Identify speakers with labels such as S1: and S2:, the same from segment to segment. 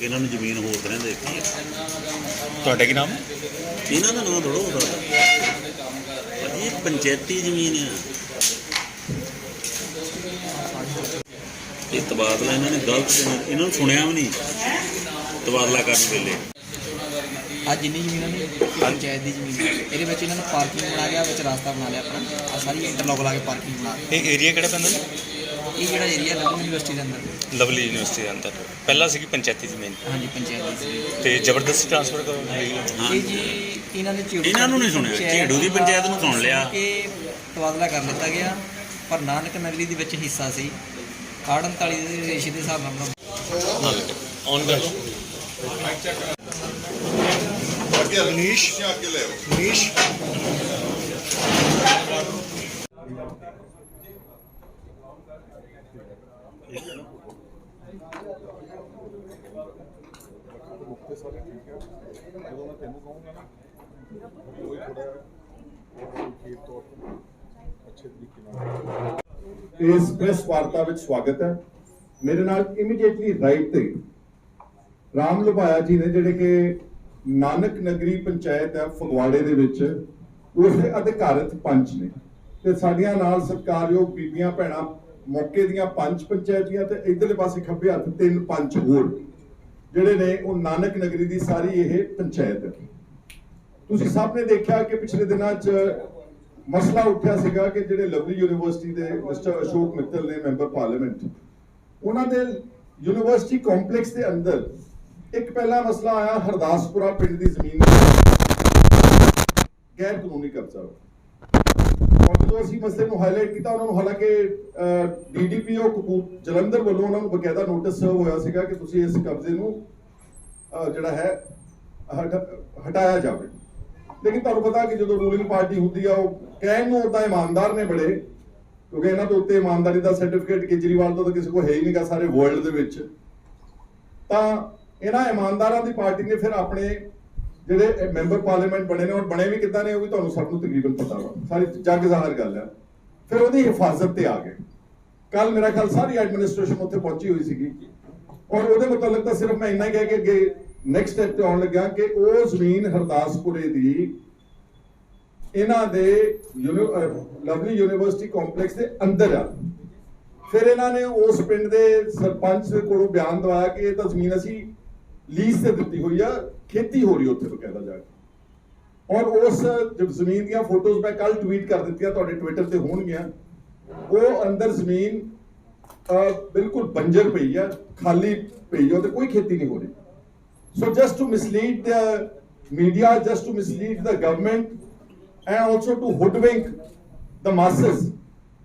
S1: ਇਹਨਾਂ ਨੂੰ ਜ਼ਮੀਨ ਹੋਰ ਤਰ੍ਹਾਂ ਦੇਖੀ ਹੈ।
S2: ਤੁਹਾਡਾ ਕੀ ਨਾਮ ਹੈ?
S1: ਇਹਨਾਂ ਦਾ ਨਾਂ ਥੋੜ੍ਹਾ ਹੁੰਦਾ, ਇਹ ਪੰਚਾਇਤੀ ਜ਼ਮੀਨ ਆ। ਇਹ ਤਬਾਦਲਾ ਇਹਨਾਂ ਨੇ ਗਲਤ ਇਹਨਾਂ ਨੂੰ ਸੁਣਿਆ ਵੀ ਨਹੀਂ ਤਬਾਦਲਾ ਕਰਨ ਵੇਲੇ।
S3: आज जिन्नी जमीन ने पंचायत की जमीन ये इन्होंने पार्किंग बना लिया, रास्ता बना लिया अपना, आ सारी इंटरलॉक ला के पार्किंग बना ली।
S2: एरिया किहड़ा पैंदा?
S3: ये जो एरिया लवली यूनिवर्सिटी के अंदर,
S2: लवली यूनिवर्सिटी के अंदर पहला सी पंचायती जमीन।
S3: हाँ जी, पंचायत की
S2: ते जबरदस्ती ट्रांसफर कर
S3: ये जी इन्होंने
S1: इन्होंने नहीं सुनिया, झेड़ू की पंचायत नूं सुन लिया
S3: कि तबादला कर लिया गया, पर नानक नगरी दे विच हिस्सा सी 38 ਦੇ ਰੇਸ਼ੇ ਦੇ ਹਿਸਾਬ ਨਾਲ
S2: ऑन कर
S4: मनीष मनीष
S5: इस प्रेस वार्ता विच स्वागत है। मेरे नाल इमीडिएटली राइट ते राम लुभाया जी ने जिहड़े कि नानक नगरी पंचायत है फगवाड़े दे विच उसदे अधिकारत पंच ने ते साडियां नाल सत्कारयोग बीबियां भैणां मौके दियां पंच पंचायतियां ते इधरले पासे खब्बे हत्थ 3 पंच होर जिहड़े ने वो नानक नगरी दी सारी यह पंचायत है। तुसीं सब ने देखा कि पिछले दिनां च मसला उठा सीगा कि जिहड़े लवली यूनिवर्सिटी दे मिस्टर अशोक मित्तल ने मैंबर पार्लियामेंट उन्हां दे यूनिवर्सिटी कॉम्पलैक्स के अंदर एक पहला मसला आया हरदासपुरा पिंड की जमीन गैर कानूनी कब्जा और जो असीं मसले को हाईलाइट किया उन्होंने हालांकि DDPO कपूर जलंधर वालों उन्होंने बकायदा नोटिस सर्व होया सीगा कि तुसीं इस कब्जे नूं जिहड़ा है हटाया जाए, लेकिन तुहानूं पता कि जो रूलिंग पार्टी होंदी है वो कहण नूं उदां ईमानदार ने बड़े, क्योंकि इन्हां दे उत्ते ईमानदारी का सर्टिफिकेट केजरीवाल तो किसी को है ही नहीं सारे वर्ल्ड दे विच। तां इन्हां ईमानदारां दी पार्टी ने फिर अपने जिहड़े मैंबर पार्लीमेंट बने ने और बने भी किदां ने वो भी तुहानूं सब नूं तकरीबन पता वा, सारी जग ज़ाहिर गल है। फिर उहदी हिफाजत ते आ गए। कल मेरा ख्याल सारी एडमिनिस्ट्रेशन उत्थे पहुंची हुई सीगी और उहदे मुतलक तां सिर्फ मैं इन्ना ही कह के अगे नैक्सट स्टैप ते आउण लग्या कि वो जमीन हरदासपुरे दी इन्हां दे लवली यूनिवर्सिटी कॉम्पलैक्स के अंदर आ। फिर इन्हां ने उस पिंड दे सरपंच कोलों बयान दवाया कि ये तां जमीन असीं लीज से दी हुई है, खेती हो रही उत्थे बकायदा जाके। और उस जब जमीन दी फोटोज मैं कल ट्वीट कर दी ट्विटर से होणगियां, वो अंदर जमीन बिल्कुल बंजर पई है, खाली पई है, कोई खेती नहीं हो रही। So just to mislead the media, just to mislead the government and also to hoodwink the masses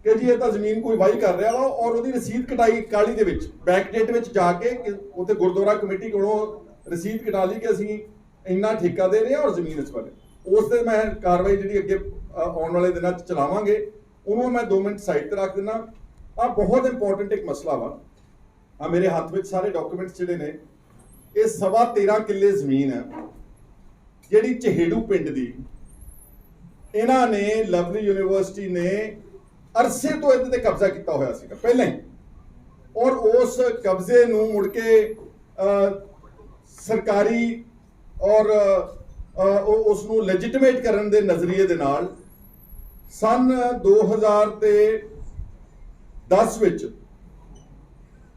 S5: कि जी ये तो जमीन कोई वाही कर रहा वा और उसकी रसीद कटाई काली दे विच बैक डेट विच जाके उत्थे गुरुद्वारा कमेटी कोलों रसीद कटा ली कि असीं इन्ना ठेका दे रहे हैं और जमीन इस बारे उस ते मैं कार्रवाई जिहड़ी अगे आउण वाले दिनां च चलावांगे। उन्होंने मैं 2 मिनट साइड ते रख देना। आ बहुत इंपॉर्टेंट एक मसला वा। आ मेरे हाथ में सारे डॉक्यूमेंट्स जिहड़े ने ये 13.5 किले जमीन है जिहड़ी चहेड़ू पिंड दी इन्हां ने लवली यूनिवर्सिटी ने अरसे तो इहदे ते कब्जा किया होया सीगा पहले ही, और उस कब्जे नूं मुड़ के सरकारी और उसनूं लेजिटिमेट करन दे नजरिए दे नाल सन 2010 विच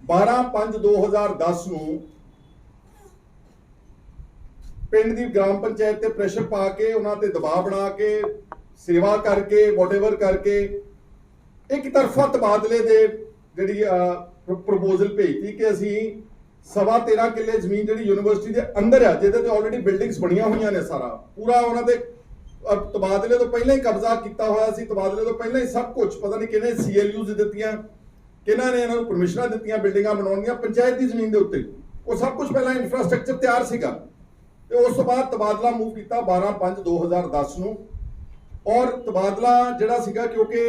S5: 12/5/2010 नूं पिंड दी ग्राम पंचायत ते प्रेशर पा के उन्हां ते दबाव बना के सेवा करके वॉटेवर करके एक तरफा तबादले दे जिहड़ी प्रपोजल भेजती कि असीं 13.5 किले जमीन जिहड़ी यूनिवर्सिटी दे अंदर है जिहदे ते ऑलरेडी बिल्डिंग्स बणियां होईयां ने सारा पूरा उन्हां दे तबादले तो पहले ही कब्जा किया होया सी, तबादले तो पहले ही सब कुछ पता नहीं किहने CLUs दित्तियां, किहनां ने इन्हां नूं परमिशनां दित्तियां बिल्डिंगां बनाउण दीयां पंचायत दी जमीन दे उत्ते, वो सब कुछ पहला इंफ्रास्ट्रक्चर तैयार सीगा ते उस तो बाद तबादला मूव किया 12/5/2010 नूं। और तबादला जिहड़ा सीगा क्योंकि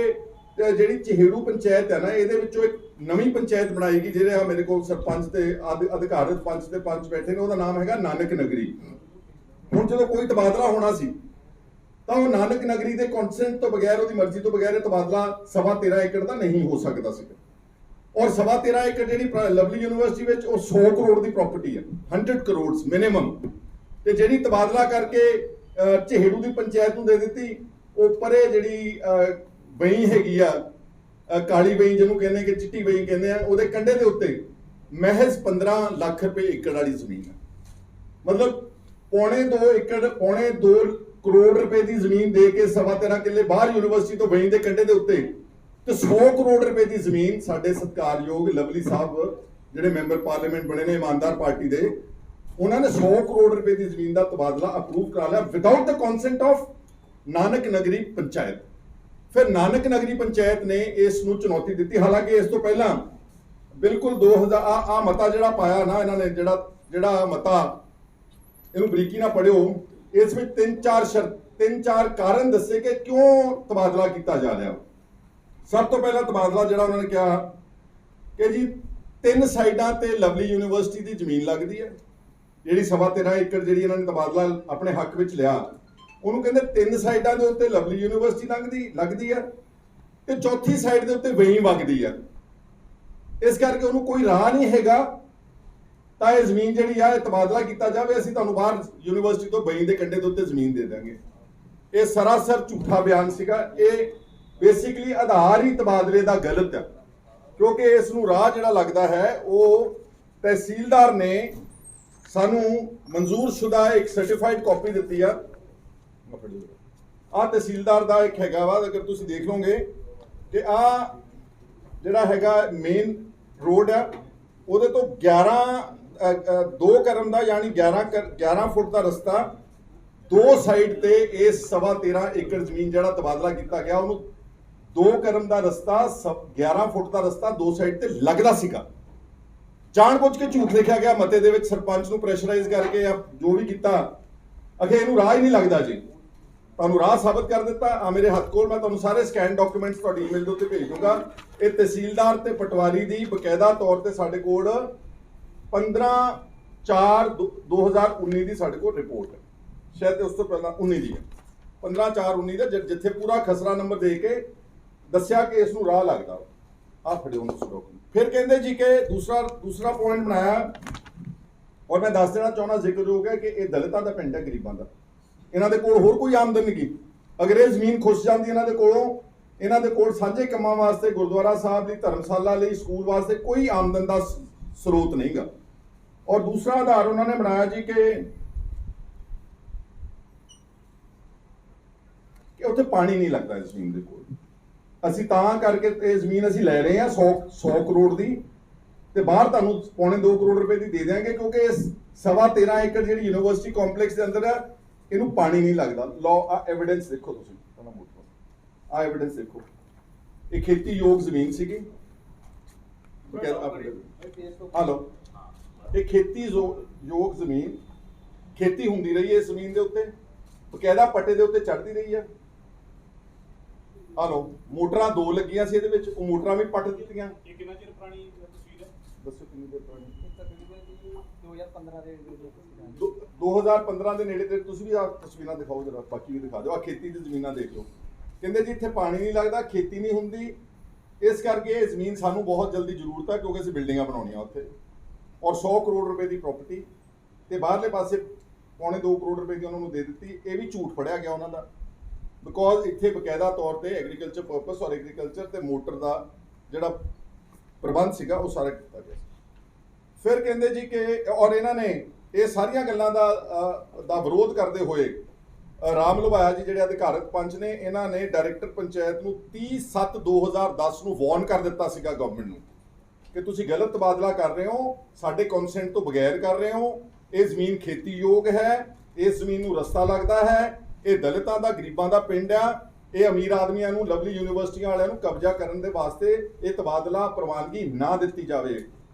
S5: जिहड़ी चहेड़ू पंचायत है ना इहदे विचों एक नवीं पंचायत बनाई गई जिहड़े मेरे को सरपंच ते अधिकारत पंच ते पंच बैठे ने, उहदा नाम हैगा नानक नगरी। हुण जदों कोई तबादला होना सी तो नानक नगरी के कॉन्सेंट तो बगैर उसकी मर्जी तो बगैर तबादला 13.5 एकड़ का नहीं हो सकता सी। ਔਰ 13.5 ਏਕੜ ਜਿਹੜੀ ਲਵਲੀ ਯੂਨੀਵਰਸਿਟੀ ਵਿੱਚ ਉਹ 100 ਕਰੋੜ ਦੀ ਪ੍ਰਾਪਰਟੀ ਹੈ, 100 ਕਰੋੜ ਮਿਨੀਮਮ। ਤੇ ਜਿਹੜੀ ਤਬਾਦਲਾ ਕਰਕੇ ਝੇੜੂ ਦੀ ਪੰਚਾਇਤ ਨੂੰ ਦੇ ਦਿੱਤੀ, ਉਹ ਪਰੇ ਜਿਹੜੀ ਵਈ ਹੈਗੀ ਆ ਕਾਲੀ ਵਈ ਜਿਹਨੂੰ ਕਹਿੰਦੇ ਕਿ ਚਿੱਟੀ ਵਈ ਕਹਿੰਦੇ ਆ, ਉਹਦੇ ਕੰਢੇ ਦੇ ਉੱਤੇ ਮਹਿਜ਼ 15 ਲੱਖ ਰੁਪਏ ਏਕੜ ਵਾਲੀ ਜ਼ਮੀਨ ਹੈ। ਮਤਲਬ ਪੌਣੇ 2 ਕਰੋੜ ਰੁਪਏ ਦੀ ਜ਼ਮੀਨ ਦੇ ਕੇ 13.5 ਕਿੱਲੇ ਬਾਹਰ ਯੂਨੀਵਰਸਿਟੀ ਤੋਂ ਵਈ ਦੇ ਕੰਢੇ ਦੇ ਉੱਤੇ ਤੇ 100 ਕਰੋੜ ਰੁਪਏ ਦੀ ਜ਼ਮੀਨ ਸਾਡੇ ਸਤਿਕਾਰਯੋਗ ਲਵਲੀ ਸਾਹਿਬ ਜਿਹੜੇ ਮੈਂਬਰ ਪਾਰਲੀਮੈਂਟ ਬਣੇ ਨੇ ਇਮਾਨਦਾਰ ਪਾਰਟੀ ਦੇ, ਉਹਨਾਂ ਨੇ 100 ਕਰੋੜ ਰੁਪਏ ਦੀ ਜ਼ਮੀਨ ਦਾ ਤਬਾਦਲਾ ਅਪਰੂਵ ਕਰਾ ਲਿਆ without the consent of Nanak ਨਗਰੀ ਪੰਚਾਇਤ। ਫਿਰ ਨਾਨਕ ਨਗਰੀ ਪੰਚਾਇਤ ਨੇ ਇਸ ਨੂੰ ਚੁਣੌਤੀ ਦਿੱਤੀ, ਹਾਲਾਂਕਿ ਇਸ ਤੋਂ ਪਹਿਲਾਂ ਬਿਲਕੁਲ 2000 ਮਤਾ ਜਿਹੜਾ ਪਾਇਆ ਨਾ ਇਹਨਾਂ ਨੇ, ਜਿਹੜਾ ਮਤਾ ਇਹਨੂੰ ਬਰੀਕੀ ਨਾਲ ਪੜਿਓ, ਇਸ ਵਿੱਚ 3-4 ਕਾਰਨ ਦੱਸੇ ਕਿ ਕਿਉਂ ਤਬਾਦਲਾ ਕੀਤਾ ਜਾ ਰਿਹਾ। ਸਭ ਤੋਂ ਪਹਿਲਾਂ ਤਬਾਦਲਾ ਜਿਹੜਾ ਉਹਨਾਂ ਨੇ ਕਿਹਾ ਕਿ ਜੀ 3 ਸਾਈਡਾਂ ਤੇ ਲਵਲੀ ਯੂਨੀਵਰਸਿਟੀ ਦੀ ਜ਼ਮੀਨ ਲੱਗਦੀ ਹੈ, ਜਿਹੜੀ 13.5 ਏਕੜ ਜਿਹੜੀ ਇਹਨਾਂ ਨੇ ਤਬਾਦਲਾ ਆਪਣੇ ਹੱਕ ਵਿੱਚ ਲਿਆ, ਉਹਨੂੰ ਕਹਿੰਦੇ 3 ਸਾਈਡਾਂ ਦੇ ਉੱਤੇ ਲਵਲੀ ਯੂਨੀਵਰਸਿਟੀ ਲੱਗਦੀ ਹੈ ਤੇ ਚੌਥੀ ਸਾਈਡ ਦੇ ਉੱਤੇ ਵਈ ਵਗਦੀ ਹੈ। ਇਸ ਕਰਕੇ ਉਹਨੂੰ ਕੋਈ ਰਾਹ ਨਹੀਂ ਹੈਗਾ ਤਾਂ ਇਹ ਜ਼ਮੀਨ ਜਿਹੜੀ ਆ ਇਹ ਤਬਾਦਲਾ ਕੀਤਾ ਜਾਵੇ, ਅਸੀਂ ਤੁਹਾਨੂੰ ਬਾਹਰ ਯੂਨੀਵਰਸਿਟੀ ਤੋਂ ਵਈ ਦੇ ਕੰਢੇ ਦੇ ਉੱਤੇ ਜ਼ਮੀਨ ਦੇ ਦਾਂਗੇ। ਇਹ ਸਰਾਸਰ ਝੂਠਾ ਬਿਆਨ ਸੀਗਾ। ਇਹ ਬੇਸਿਕਲੀ ਆਧਾਰ ਹੀ ਤਬਾਦਲੇ ਦਾ ਗਲਤ ਹੈ, ਕਿਉਂਕਿ ਇਸ ਨੂੰ ਰਾਹ ਜਿਹੜਾ ਲੱਗਦਾ ਹੈ ਉਹ ਤਹਿਸੀਲਦਾਰ ਨੇ ਸਾਨੂੰ ਮਨਜ਼ੂਰਸ਼ੁਦਾ ਇੱਕ ਸਰਟੀਫਾਈਡ ਕਾਪੀ ਦਿੱਤੀ ਆ ਤਹਿਸੀਲਦਾਰ ਦਾ ਇੱਕ ਹੈਗਾ ਵਾ, ਅਗਰ ਤੁਸੀਂ ਦੇਖ ਲਓਗੇ ਕਿ ਆ ਜਿਹੜਾ ਹੈਗਾ ਮੇਨ ਰੋਡ ਆ ਉਹਦੇ ਤੋਂ 2 ਕਰਮ ਦਾ ਯਾਨੀ 11 ਫੁੱਟ ਦਾ ਰਸਤਾ, 2 ਸਾਈਡ ਤੇ ਇਸ 13.5 ਏਕੜ ਜ਼ਮੀਨ ਜਿਹੜਾ ਤਬਾਦਲਾ ਕੀਤਾ ਗਿਆ ਉਹਨੂੰ 2 ਕਰਮ ਦਾ ਰਸਤਾ 11 ਫੁੱਟ ਦਾ ਰਸਤਾ 2 ਸਾਈਡ ਤੇ ਲੱਗਦਾ ਸੀਗਾ। ਜਾਣਬੁੱਝ ਕੇ ਝੂਠ ਲਿਖਿਆ ਗਿਆ ਮਤੇ ਦੇ ਵਿੱਚ, ਸਰਪੰਚ ਨੂੰ ਪ੍ਰੈਸ਼ਰਾਈਜ਼ ਕਰਕੇ ਜਾਂ ਜੋ ਵੀ ਕੀਤਾ, ਅਖੇ ਇਹਨੂੰ ਰਾਹ ਹੀ ਨਹੀਂ ਲੱਗਦਾ ਜੀ। ਤੁਹਾਨੂੰ ਰਾਹ ਸਾਬਤ ਕਰ ਦਿੱਤਾ। ਆ ਮੇਰੇ ਹੱਥ ਕੋਲ, ਮੈਂ ਤੁਹਾਨੂੰ ਸਾਰੇ ਸਕੈਨ ਡਾਕੂਮੈਂਟਸ ਤੁਹਾਡੀ ਈਮੇਲ ਦੇ ਉੱਤੇ ਭੇਜ ਦੂੰਗਾ। ਇਹ ਤਹਿਸੀਲਦਾਰ ਤੇ ਪਟਵਾਰੀ ਦੀ ਬਕਾਇਦਾ ਤੌਰ ਤੇ ਸਾਡੇ ਕੋਲ 15/4/2019 ਦੀ ਸਾਡੇ ਕੋਲ ਰਿਪੋਰਟ ਹੈ, ਸ਼ਾਇਦ ਉਸ ਤੋਂ ਪਹਿਲਾਂ 19 ਦੀ ਹੈ, 15/4/19 ਦਾ, ਜਿੱਥੇ ਪੂਰਾ ਖਸਰਾ ਨੰਬਰ ਦੇ ਕੇ ਦੱਸਿਆ ਕਿ ਇਸ ਨੂੰ ਰਾਹ ਲੱਗਦਾ। ਆ ਫੜਿਓ ਉਸ ਡਾਕੂਮੈਂਟ। ਫਿਰ ਕਹਿੰਦੇ ਜੀ ਕਿ ਦੂਸਰਾ ਪੁਆਇੰਟ ਬਣਾਇਆ, ਔਰ ਮੈਂ ਦੱਸ ਦੇਣਾ ਚਾਹੁੰਦਾ, ਜ਼ਿਕਰਯੋਗ ਹੈ ਕਿ ਇਹ ਦਲਿਤਾਂ ਦਾ ਪਿੰਡ ਹੈ, ਗਰੀਬਾਂ ਦਾ। ਇਹਨਾਂ ਦੇ ਕੋਲ ਹੋਰ ਕੋਈ ਆਮਦਨ ਨਹੀਂ। ਅਗਰ ਇਹ ਜ਼ਮੀਨ ਖੁੱਸ ਜਾਂਦੀ ਇਹਨਾਂ ਦੇ ਕੋਲ ਸਾਂਝੇ ਕੰਮਾਂ ਵਾਸਤੇ, ਗੁਰਦੁਆਰਾ ਸਾਹਿਬ ਦੀ ਧਰਮਸ਼ਾਲਾ ਲਈ, ਸਕੂਲ ਵਾਸਤੇ ਕੋਈ ਆਮਦਨ ਦਾ ਸਰੋਤ ਨਹੀਂਗਾ। ਔਰ ਦੂਸਰਾ ਆਧਾਰ ਉਹਨਾਂ ਨੇ ਬਣਾਇਆ ਜੀ ਕਿ ਉੱਥੇ ਪਾਣੀ ਨਹੀਂ ਲੱਗਦਾ ਇਸ ਜ਼ਮੀਨ ਦੇ ਕੋਲ। ਅਸੀਂ ਤਾਂ ਕਰਕੇ ਇਹ ਜ਼ਮੀਨ ਅਸੀਂ ਲੈ ਰਹੇ ਹਾਂ 100 ਕਰੋੜ ਦੀ, ਤੇ ਬਾਹਰ ਤੁਹਾਨੂੰ ਪੌਣੇ 2 ਕਰੋੜ ਰੁਪਏ ਦੀ ਦੇ ਦਿਆਂਗੇ, ਕਿਉਂਕਿ ਇਸ 13.5 ਏਕੜ ਜਿਹੜੀ ਯੂਨੀਵਰਸਿਟੀ ਕੰਪਲੈਕਸ ਦੇ ਅੰਦਰ ਹੈ, ਇਹਨੂੰ ਪਾਣੀ ਨਹੀਂ ਲੱਗਦਾ। ਲਓ ਆ ਐਵੀਡੈਂਸ ਦੇਖੋ ਤੁਸੀਂ, ਆ ਐਵੀਡੈਂਸ ਦੇਖੋ। ਇਹ ਖੇਤੀਯੋਗ ਜ਼ਮੀਨ ਸੀਗੀ। ਹਲੋ, ਇਹ ਖੇਤੀਯੋਗ ਜ਼ਮੀਨ, ਖੇਤੀ ਹੁੰਦੀ ਰਹੀ ਹੈ ਇਸ ਜ਼ਮੀਨ ਦੇ ਉੱਤੇ, ਬਕਾਇਦਾ ਪੱਟੇ ਦੇ ਉੱਤੇ ਚੜ੍ਹਦੀ ਰਹੀ ਹੈ। ਹਲੋ, ਮੋਟਰਾਂ 2 ਲੱਗੀਆਂ ਸੀ ਇਹਦੇ ਵਿੱਚ, ਉਹ ਮੋਟਰਾਂ ਵੀ ਪੱਟ ਦਿੱਤੀਆਂ।
S6: ਇਹ ਕਿੰਨਾ ਚਿਰ ਪੁਰਾਣੀ ਤਸਵੀਰ ਹੈ?
S5: ਦੱਸੋ ਕਿੰਨੀ ਦੇਰ ਪੁਰਾਣੀ?
S3: 2015 ਦੇ
S5: 2015 ਦੇ ਨੇੜੇ ਤੇ। ਤੁਸੀਂ ਵੀ ਆ ਤਸਵੀਰਾਂ ਦਿਖਾਓ ਜਰਾ, ਬਾਕੀ ਵੀ ਦਿਖਾ ਦਿਓ। ਆ ਖੇਤੀ ਦੀ ਜ਼ਮੀਨਾਂ ਦੇਖ ਲਓ। ਕਹਿੰਦੇ ਜੀ ਇੱਥੇ ਪਾਣੀ ਨਹੀਂ ਲੱਗਦਾ, ਖੇਤੀ ਨਹੀਂ ਹੁੰਦੀ, ਇਸ ਕਰਕੇ ਇਹ ਜ਼ਮੀਨ ਸਾਨੂੰ ਬਹੁਤ ਜਲਦੀ ਜ਼ਰੂਰਤ ਹੈ, ਕਿਉਂਕਿ ਅਸੀਂ ਬਿਲਡਿੰਗਾਂ ਬਣਾਉਣੀਆਂ ਉੱਥੇ। ਔਰ 100 ਕਰੋੜ ਰੁਪਏ ਦੀ ਪ੍ਰਾਪਰਟੀ ਤੇ ਬਾਹਰਲੇ ਪਾਸੇ ਪੌਣੇ 2 ਕਰੋੜ ਰੁਪਏ ਦੀ ਉਹਨਾਂ ਨੂੰ ਦੇ ਦਿੱਤੀ। ਇਹ ਵੀ ਝੂਠ ਫੜਿਆ ਗਿਆ ਉਹਨਾਂ ਦਾ, ਬਿਕੋਜ਼ ਇੱਥੇ ਬਕਾਇਦਾ ਤੌਰ ਤੇ ਐਗਰੀਕਲਚਰ ਪਰਪਸ ਔਰ ਐਗਰੀਕਲਚਰ ਤੇ ਮੋਟਰ ਦਾ ਜਿਹੜਾ ਪ੍ਰਬੰਧ ਸੀਗਾ ਉਹ ਸਾਰਾ ਕੀਤਾ ਗਿਆ। ਫਿਰ ਕਹਿੰਦੇ ਜੀ ਕਿ ਔਰ ਇਹਨਾਂ ਨੇ ਇਹ ਸਾਰੀਆਂ ਗੱਲਾਂ ਦਾ ਵਿਰੋਧ ਕਰਦੇ ਹੋਏ ਰਾਮ ਲਵਾਇਆ ਜੀ ਜਿਹੜੇ ਅਧਿਕਾਰਤ ਪੰਚ ਨੇ, ਇਹਨਾਂ ਨੇ ਡਾਇਰੈਕਟਰ ਪੰਚਾਇਤ ਨੂੰ 30/7/2010 ਨੂੰ ਵਾਰਨ ਕਰ ਦਿੱਤਾ ਸੀਗਾ ਗਵਰਨਮੈਂਟ ਨੂੰ ਕਿ ਤੁਸੀਂ ਗਲਤ ਤਬਾਦਲਾ ਕਰ ਰਹੇ ਹੋ, ਸਾਡੇ ਕੰਸੈਂਟ ਤੋਂ ਬਗੈਰ ਕਰ ਰਹੇ ਹੋ, ਇਹ ਜ਼ਮੀਨ ਖੇਤੀਯੋਗ ਹੈ, ਇਸ ਜ਼ਮੀਨ ਨੂੰ ਰਸਤਾ ਲੱਗਦਾ ਹੈ, ਇਹ ਦਲਿਤਾਂ ਦਾ, ਗਰੀਬਾਂ ਦਾ ਪਿੰਡ ਆ, ਇਹ ਅਮੀਰ ਆਦਮੀਆਂ ਨੂੰ, ਲਵਲੀ ਯੂਨੀਵਰਸਿਟੀਆਂ ਵਾਲਿਆਂ ਨੂੰ ਕਬਜ਼ਾ ਕਰਨ ਦੇ ਵਾਸਤੇ ਇਹ ਤਬਾਦਲਾ ਪ੍ਰਵਾਨਗੀ ਨਾ ਦਿੱਤੀ ਜਾਵੇ।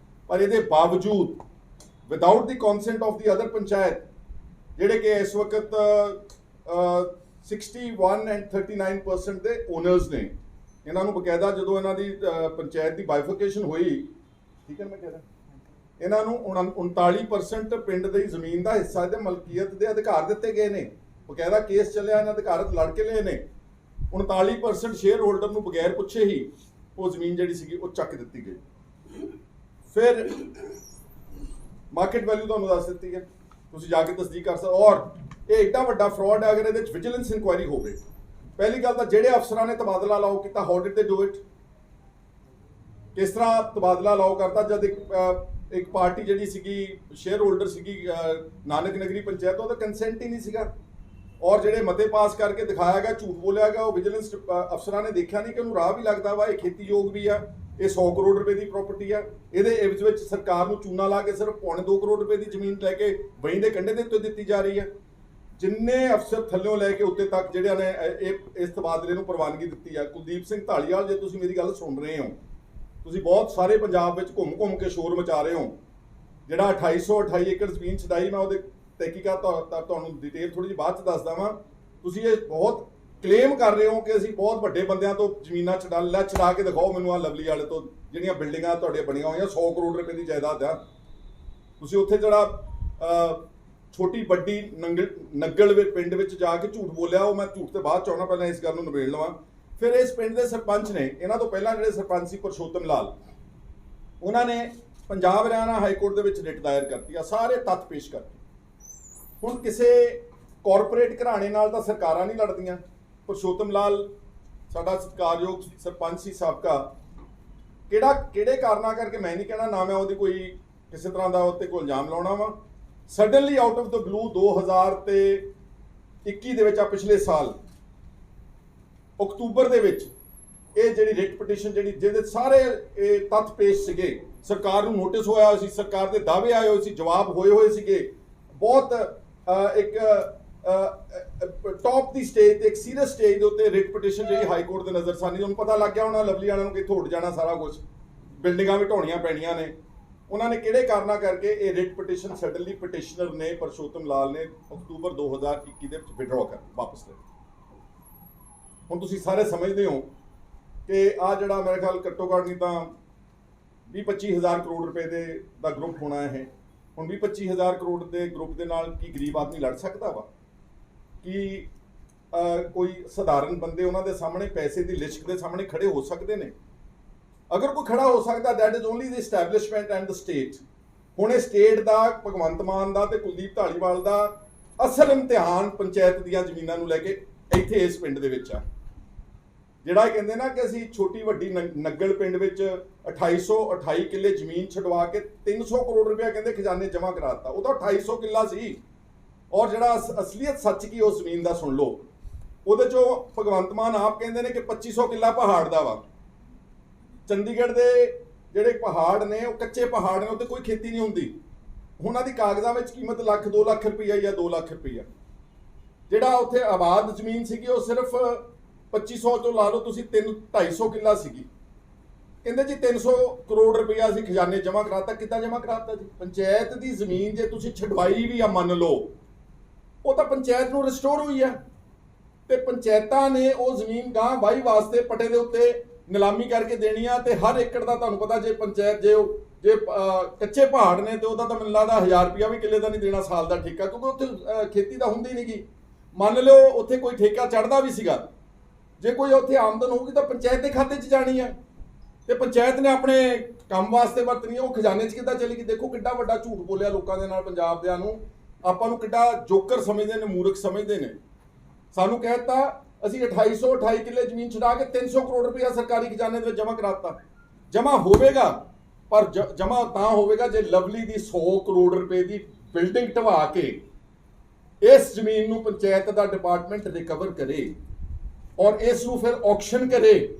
S5: ਪਰ ਇਹਦੇ ਬਾਵਜੂਦ without the consent of the other panchayat, ਜਿਹੜੇ ਕਿ ਇਸ ਵਕਤ 61 ਐਂਡ 39% ਦੇ ਓਨਰਸ ਨੇ, ਇਹਨਾਂ ਨੂੰ ਬਕਾਇਦਾ ਜਦੋਂ ਇਹਨਾਂ ਦੀ ਪੰਚਾਇਤ ਦੀ ਬਾਈਫਰਕੇਸ਼ਨ ਹੋਈ, ਠੀਕ ਹੈ ਮੈਂ ਕਹਿ ਰਿਹਾ, ਇਹਨਾਂ ਨੂੰ 39% ਪਿੰਡ ਦੀ ਜ਼ਮੀਨ ਦਾ ਹਿੱਸਾ ਦੇ ਮਲਕੀਅਤ ਦੇ ਅਧਿਕਾਰ ਦਿੱਤੇ ਗਏ ਨੇ। ਬਕਾਇਦਾ ਕੇਸ ਚੱਲਿਆ, ਇਹਨਾਂ ਅਧਿਕਾਰਤ ਲੜ ਕੇ ਲਏ ਨੇ। 39% ਸ਼ੇਅਰ ਹੋਲਡਰ ਨੂੰ ਬਗੈਰ ਪੁੱਛੇ ਹੀ ਉਹ ਜ਼ਮੀਨ ਜਿਹੜੀ ਸੀਗੀ ਉਹ ਚੱਕ ਦਿੱਤੀ ਗਈ। ਫਿਰ ਮਾਰਕੀਟ ਵੈਲਿਊ ਤੁਹਾਨੂੰ ਦੱਸ ਦਿੱਤੀ ਹੈ, ਤੁਸੀਂ ਜਾ ਕੇ ਤਸਦੀਕ ਕਰ ਸਕਦੇ। ਔਰ ਇਹ ਏਡਾ ਵੱਡਾ ਫਰਾਡ ਹੈ, ਅਗਰ ਇਹਦੇ ਵਿੱਚ ਵਿਜੀਲੈਂਸ ਇਨਕੁਆਇਰੀ ਹੋਵੇ। ਪਹਿਲੀ ਗੱਲ ਤਾਂ ਜਿਹੜੇ ਅਫਸਰਾਂ ਨੇ ਤਬਾਦਲਾ ਅਲਾਓ ਕੀਤਾ, ਹਾਊ ਡਿਡ ਦੇ ਡੂ ਇਟ? ਕਿਸ ਤਰ੍ਹਾਂ ਤਬਾਦਲਾ ਅਲਾਓ ਕਰਤਾ ਜਦ ਇੱਕ ਪਾਰਟੀ ਜਿਹੜੀ ਸੀਗੀ ਸ਼ੇਅਰ ਹੋਲਡਰ ਸੀਗੀ ਨਾਨਕ ਨਗਰੀ ਪੰਚਾਇਤ, ਉਹਦਾ ਕੰਸੈਂਟ ਹੀ ਨਹੀਂ ਸੀਗਾ। ਔਰ ਜਿਹੜੇ ਮਤੇ ਪਾਸ ਕਰਕੇ ਦਿਖਾਇਆ ਗਿਆ, ਝੂਠ ਬੋਲਿਆ ਗਿਆ, ਉਹ ਵਿਜੀਲੈਂਸ ਅਫਸਰਾਂ ਨੇ ਦੇਖਿਆ ਨਹੀਂ ਕਿ ਉਹਨੂੰ ਰਾਹ ਵੀ ਲੱਗਦਾ ਵਾ, ਇਹ ਖੇਤੀਯੋਗ ਵੀ ਆ, ਇਹ 100 ਕਰੋੜ ਰੁਪਏ ਦੀ ਪ੍ਰਾਪਰਟੀ ਆ, ਇਹਦੇ ਵਿੱਚ ਸਰਕਾਰ ਨੂੰ ਚੂਨਾ ਲਾ ਕੇ ਸਿਰਫ 2.25 ਕਰੋੜ ਰੁਪਏ ਦੀ ਜ਼ਮੀਨ ਲੈ ਕੇ ਵਹੀਂ ਦੇ ਕੰਢੇ ਦੇ ਉੱਤੇ ਦਿੱਤੀ ਜਾ ਰਹੀ ਹੈ। ਜਿੰਨੇ ਅਫਸਰ ਥੱਲਿਓਂ ਲੈ ਕੇ ਉੱਤੇ ਤੱਕ ਜਿਹੜਿਆਂ ਨੇ ਇਸ ਤਬਾਦਲੇ ਨੂੰ ਪ੍ਰਵਾਨਗੀ ਦਿੱਤੀ ਆ, ਕੁਲਦੀਪ ਸਿੰਘ ਢਾਲੀਵਾਲ, ਜੇ ਤੁਸੀਂ ਮੇਰੀ ਗੱਲ ਸੁਣ ਰਹੇ ਹੋ, ਤੁਸੀਂ ਬਹੁਤ ਸਾਰੇ ਪੰਜਾਬ ਵਿੱਚ ਘੁੰਮ ਕੇ ਸ਼ੋਰ ਮਚਾ ਰਹੇ ਹੋ। ਜਿਹੜਾ 2828 ਏਕੜ ਜ਼ਮੀਨ ਛਡਾਈ, ਮੈਂ ਉਹਦੇ ਤਹਿਕੀਕਾਤ ਤੁਹਾਨੂੰ ਡਿਟੇਲ ਥੋੜੀ ਜਿਹੀ ਬਾਅਦ ਚ ਦੱਸਦਾ ਵਾਂ। ਤੁਸੀਂ ਇਹ ਬਹੁਤ ਕਲੇਮ ਕਰ ਰਹੇ ਹੋ ਕਿ ਅਸੀਂ ਬਹੁਤ ਵੱਡੇ ਬੰਦਿਆਂ ਤੋਂ ਜ਼ਮੀਨਾਂ ਛਡਾ ਕੇ ਦਿਖਾਓ ਮੈਨੂੰ, ਆ ਲਵਲੀ ਵਾਲੇ ਤੋਂ ਜਿਹੜੀਆਂ ਬਿਲਡਿੰਗਾਂ ਤੁਹਾਡੀਆਂ ਬਣੀਆਂ ਹੋਈਆਂ 100 ਕਰੋੜ ਰੁਪਏ ਦੀ ਜਾਇਦਾਦ ਆ। ਤੁਸੀਂ ਉੱਥੇ ਜਿਹੜਾ ਛੋਟੀ ਵੱਡੀ ਨੰਗਲ ਪਿੰਡ ਵਿੱਚ ਜਾ ਕੇ ਝੂਠ ਬੋਲਿਆ, ਉਹ ਮੈਂ ਝੂਠ ਤੇ ਬਾਅਦ ਚ ਆਉਣਾ, ਪਹਿਲਾਂ ਇਸ ਗੱਲ ਨੂੰ ਨਿਬੇੜ ਲਵਾਂ। ਫਿਰ ਇਸ ਪਿੰਡ ਦੇ ਸਰਪੰਚ ਨੇ, ਇਹਨਾਂ ਤੋਂ ਪਹਿਲਾਂ ਜਿਹੜੇ ਸਰਪੰਚ ਸੀ ਪੁਰਸ਼ੋਤਮ ਲਾਲ, ਉਹਨਾਂ ਨੇ ਪੰਜਾਬ ਹਰਿਆਣਾ ਹਾਈ ਕੋਰਟ ਦੇ ਵਿੱਚ ਰਿਟ ਦਾਇਰ ਕਰਤੀ ਆ, ਸਾਰੇ ਤੱਥ ਪੇਸ਼ ਕਰਤੇ। ਹੁਣ ਕਿਸੇ ਕਾਰਪੋਰੇਟ ਘਰਾਣੇ ਨਾਲ ਤਾਂ ਸਰਕਾਰਾਂ ਨਹੀਂ ਲੜਦੀਆਂ। ਪੁਰਸ਼ੋਤਮ ਲਾਲ ਸਾਡਾ ਸਤਿਕਾਰਯੋਗ ਸਰਪੰਚ ਸੀ ਸਾਬਕਾ, ਕਿਹੜੇ ਕਾਰਨਾਂ ਕਰਕੇ ਮੈਂ ਨਹੀਂ ਕਹਿਣਾ, ਨਾ ਮੈਂ ਉਹਦੀ ਕੋਈ ਕਿਸੇ ਤਰ੍ਹਾਂ ਦਾ ਉੱਤੇ ਕੋਈ ਇਲਜ਼ਾਮ ਲਾਉਣਾ ਵਾ, suddenly out of the blue 2021 ਦੇ ਵਿੱਚ ਆ ਪਿਛਲੇ ਸਾਲ ਅਕਤੂਬਰ ਦੇ ਵਿੱਚ ਇਹ ਜਿਹੜੀ ਰਿਟ ਪਟੀਸ਼ਨ ਜਿਹਦੇ ਸਾਰੇ ਇਹ ਤੱਥ ਪੇਸ਼ ਸੀਗੇ, ਸਰਕਾਰ ਨੂੰ ਨੋਟਿਸ ਹੋਇਆ ਸੀ, ਸਰਕਾਰ ਦੇ ਦਾਅਵੇ ਆਏ ਹੋਏ ਸੀ, ਜਵਾਬ ਹੋਏ ਸੀਗੇ, ਬਹੁਤ ਇੱਕ ਟੌਪ ਦੀ ਸਟੇਜ ਤੇ, ਇੱਕ ਸੀਰੀਅਸ ਸਟੇਜ ਦੇ ਉੱਤੇ ਰਿਟ ਪਟੀਸ਼ਨ ਜਿਹੜੀ ਹਾਈ ਕੋਰਟ ਦੇ ਨਜ਼ਰਸਾਨੀ, ਤੁਹਾਨੂੰ ਪਤਾ ਲੱਗ ਗਿਆ ਹੋਣਾ ਲਵਲੀ ਵਾਲਿਆਂ ਨੂੰ ਕਿੱਥੋਂ ਉੱਡ ਜਾਣਾ ਸਾਰਾ ਕੁਝ, ਬਿਲਡਿੰਗਾਂ ਵੀ ਢਾਉਣੀਆਂ ਪੈਣੀਆਂ ਨੇ। ਉਹਨਾਂ ਨੇ ਕਿਹੜੇ ਕਾਰਨਾਂ ਕਰਕੇ ਇਹ ਰਿਟ ਪਟੀਸ਼ਨ ਸਡਨਲੀ ਪਟੀਸ਼ਨਰ ਨੇ ਪੁਰਸ਼ੋਤਮ ਲਾਲ ਨੇ ਅਕਤੂਬਰ 2021 ਦੇ ਵਿੱਚ ਵਿਡਰਾਅ ਕਰ ਵਾਪਸ ਲੈ। ਹੁਣ ਤੁਸੀਂ ਸਾਰੇ ਸਮਝਦੇ ਹੋ ਕਿ ਆ ਜਿਹੜਾ ਮੇਰੇ ਖਿਆਲ ਘੱਟੋ ਘੱਟ ਨਹੀਂ ਤਾਂ 20-25 ਹਜ਼ਾਰ ਕਰੋੜ ਰੁਪਏ ਦਾ ਗਰੁੱਪ ਹੋਣਾ ਇਹ। ਹੁਣ 20-25 ਹਜ਼ਾਰ ਕਰੋੜ ਦੇ ਗਰੁੱਪ ਦੇ ਨਾਲ ਕੀ ਗਰੀਬ ਆਦਮੀ ਲੜ ਸਕਦਾ ਵਾ? ਕੀ ਕੋਈ ਸਧਾਰਨ ਬੰਦੇ ਉਹਨਾਂ ਦੇ ਸਾਹਮਣੇ ਪੈਸੇ ਦੀ ਲਿਸ਼ਕ ਦੇ ਸਾਹਮਣੇ ਖੜੇ ਹੋ ਸਕਦੇ ਨੇ? ਅਗਰ ਕੋਈ ਖੜਾ ਹੋ ਸਕਦਾ, that is only the establishment and the state. ਹੁਣ ਇਹ ਸਟੇਟ ਦਾ, ਭਗਵੰਤ ਮਾਨ ਦਾ ਤੇ ਕੁਲਦੀਪ ਢਾਲੀਵਾਲ ਦਾ ਅਸਲ ਇਮਤਿਹਾਨ ਪੰਚਾਇਤ ਦੀਆਂ ਜ਼ਮੀਨਾਂ ਨੂੰ ਲੈ ਕੇ ਇੱਥੇ ਇਸ ਪਿੰਡ ਦੇ ਵਿੱਚ ਆ। ਜਿਹੜਾ ਇਹ ਕਹਿੰਦੇ ਨਾ ਕਿ ਅਸੀਂ ਛੋਟੀ ਵੱਡੀ ਨੰਗਲ ਪਿੰਡ ਵਿੱਚ 2828 ਕਿੱਲੇ ਜ਼ਮੀਨ ਛਡਵਾ ਕੇ 300 ਕਰੋੜ ਰੁਪਇਆ ਕਹਿੰਦੇ ਖਜ਼ਾਨੇ ਜਮ੍ਹਾਂ ਕਰਾਤਾ, ਉਹ ਤਾਂ 2800 ਕਿੱਲਾ ਸੀ। ਔਰ ਜਿਹੜਾ ਅਸਲੀਅਤ ਸੱਚ ਕੀ ਉਸ ਜ਼ਮੀਨ ਦਾ ਸੁਣ ਲਓ, ਉਹਦੇ ਚੋਂ ਭਗਵੰਤ ਮਾਨ ਆਪ ਕਹਿੰਦੇ ਨੇ ਕਿ 2500 ਕਿੱਲਾ ਪਹਾੜ ਦਾ ਵਾ। ਚੰਡੀਗੜ੍ਹ ਦੇ ਜਿਹੜੇ ਪਹਾੜ ਨੇ ਉਹ ਕੱਚੇ ਪਹਾੜ ਨੇ, ਉੱਤੇ ਕੋਈ ਖੇਤੀ ਨਹੀਂ ਹੁੰਦੀ। ਉਹਨਾਂ ਦੀ ਕਾਗਜ਼ਾਂ ਵਿੱਚ ਕੀਮਤ ਲੱਖ 2 ਲੱਖ ਰੁਪਈਆ ਜਾਂ 2 ਲੱਖ ਰੁਪਈਆ। ਜਿਹੜਾ ਉੱਥੇ ਆਬਾਦ ਜ਼ਮੀਨ ਸੀਗੀ ਉਹ ਸਿਰਫ 2500 ਤੋਂ ਲਾ ਲਓ ਤੁਸੀਂ 250 ਕਿੱਲਾ ਸੀਗੀ। ਕਹਿੰਦੇ ਜੀ 300 ਕਰੋੜ ਰੁਪਈਆ ਅਸੀਂ ਖਜ਼ਾਨੇ ਜਮ੍ਹਾਂ ਕਰਾਤਾ। ਕਿੱਦਾਂ ਜਮ੍ਹਾਂ ਕਰਾਤਾ ਜੀ? ਪੰਚਾਇਤ ਦੀ ਜ਼ਮੀਨ ਜੇ ਤੁਸੀਂ ਛਡਵਾਈ ਵੀ ਆ ਮੰਨ ਲਓ, ਉਹ ਤਾਂ ਪੰਚਾਇਤ ਨੂੰ ਰਿਸਟੋਰ ਹੋਈ ਆ, ਤੇ ਪੰਚਾਇਤਾਂ ਨੇ ਉਹ ਜ਼ਮੀਨ ਗਾਂ ਵਾਹੀ ਵਾਸਤੇ ਪੱਟੇ ਦੇ ਉੱਤੇ ਨਿਲਾਮੀ ਕਰਕੇ ਦੇਣੀ ਆ। ਤੇ ਹਰ ਏਕੜ ਦਾ ਤੁਹਾਨੂੰ ਪਤਾ, ਜੇ ਪੰਚਾਇਤ ਜੇ ਕੱਚੇ ਪਹਾੜ ਨੇ ਤੇ ਉਹਦਾ ਤਾਂ ਮੈਨੂੰ ਲੱਗਦਾ 1000 ਰੁਪਇਆ ਵੀ ਕਿੱਲੇ ਦਾ ਨਹੀਂ ਦੇਣਾ ਸਾਲ ਦਾ ਠੇਕਾ, ਕਿਉਂਕਿ ਉੱਥੇ ਖੇਤੀ ਤਾਂ ਹੁੰਦੀ ਨਹੀਂ ਗੀ। ਮੰਨ ਲਿਓ ਉੱਥੇ ਕੋਈ ਠੇਕਾ ਚੜ੍ਹਦਾ ਵੀ ਸੀਗਾ, ਜੇ ਕੋਈ ਉੱਥੇ ਆਮਦਨ ਹੋਊਗੀ ਤਾਂ ਪੰਚਾਇਤ ਦੇ ਖਾਤੇ 'ਚ ਜਾਣੀ ਹੈ, ਤੇ ਪੰਚਾਇਤ ਨੇ ਆਪਣੇ ਕੰਮ ਵਾਸਤੇ ਵਰਤਣੀ ਹੈ, ਉਹ ਖਜ਼ਾਨੇ 'ਚ ਕਿੱਦਾਂ ਚਲੇਗੀ? ਦੇਖੋ ਕਿੱਡਾ ਵੱਡਾ ਝੂਠ ਬੋਲਿਆ ਲੋਕਾਂ ਦੇ ਨਾਲ, ਪੰਜਾਬ ਦਿਆਂ ਨੂੰ, ਆਪਾਂ ਨੂੰ ਕਿੱਡਾ ਜੋਕਰ ਸਮਝਦੇ ਨੇ, ਮੂਰਖ ਸਮਝਦੇ ਨੇ। ਸਾਨੂੰ ਕਹਿਤਾ ਅਸੀਂ 2828 ਕਿੱਲੇ ਜ਼ਮੀਨ ਛਡਾ ਕੇ 300 ਕਰੋੜ ਰੁਪਇਆ ਸਰਕਾਰੀ ਖਜ਼ਾਨੇ ਦੇ ਵਿੱਚ ਜਮ੍ਹਾਂ ਕਰਾਤਾ। ਜਮ੍ਹਾਂ ਹੋਵੇਗਾ, ਪਰ ਜਮ੍ਹਾਂ ਤਾਂ ਹੋਵੇਗਾ ਜੇ ਲਵਲੀ ਦੀ 100 ਕਰੋੜ ਰੁਪਏ ਦੀ ਬਿਲਡਿੰਗ ਢਵਾ ਕੇ ਇਸ ਜ਼ਮੀਨ ਨੂੰ ਪੰਚਾਇਤ ਦਾ ਡਿਪਾਰਟਮੈਂਟ ਰਿਕਵਰ ਕਰੇ ਔਰ ਇਸ ਨੂੰ ਫਿਰ ਆਕਸ਼ਨ ਕਰੇ,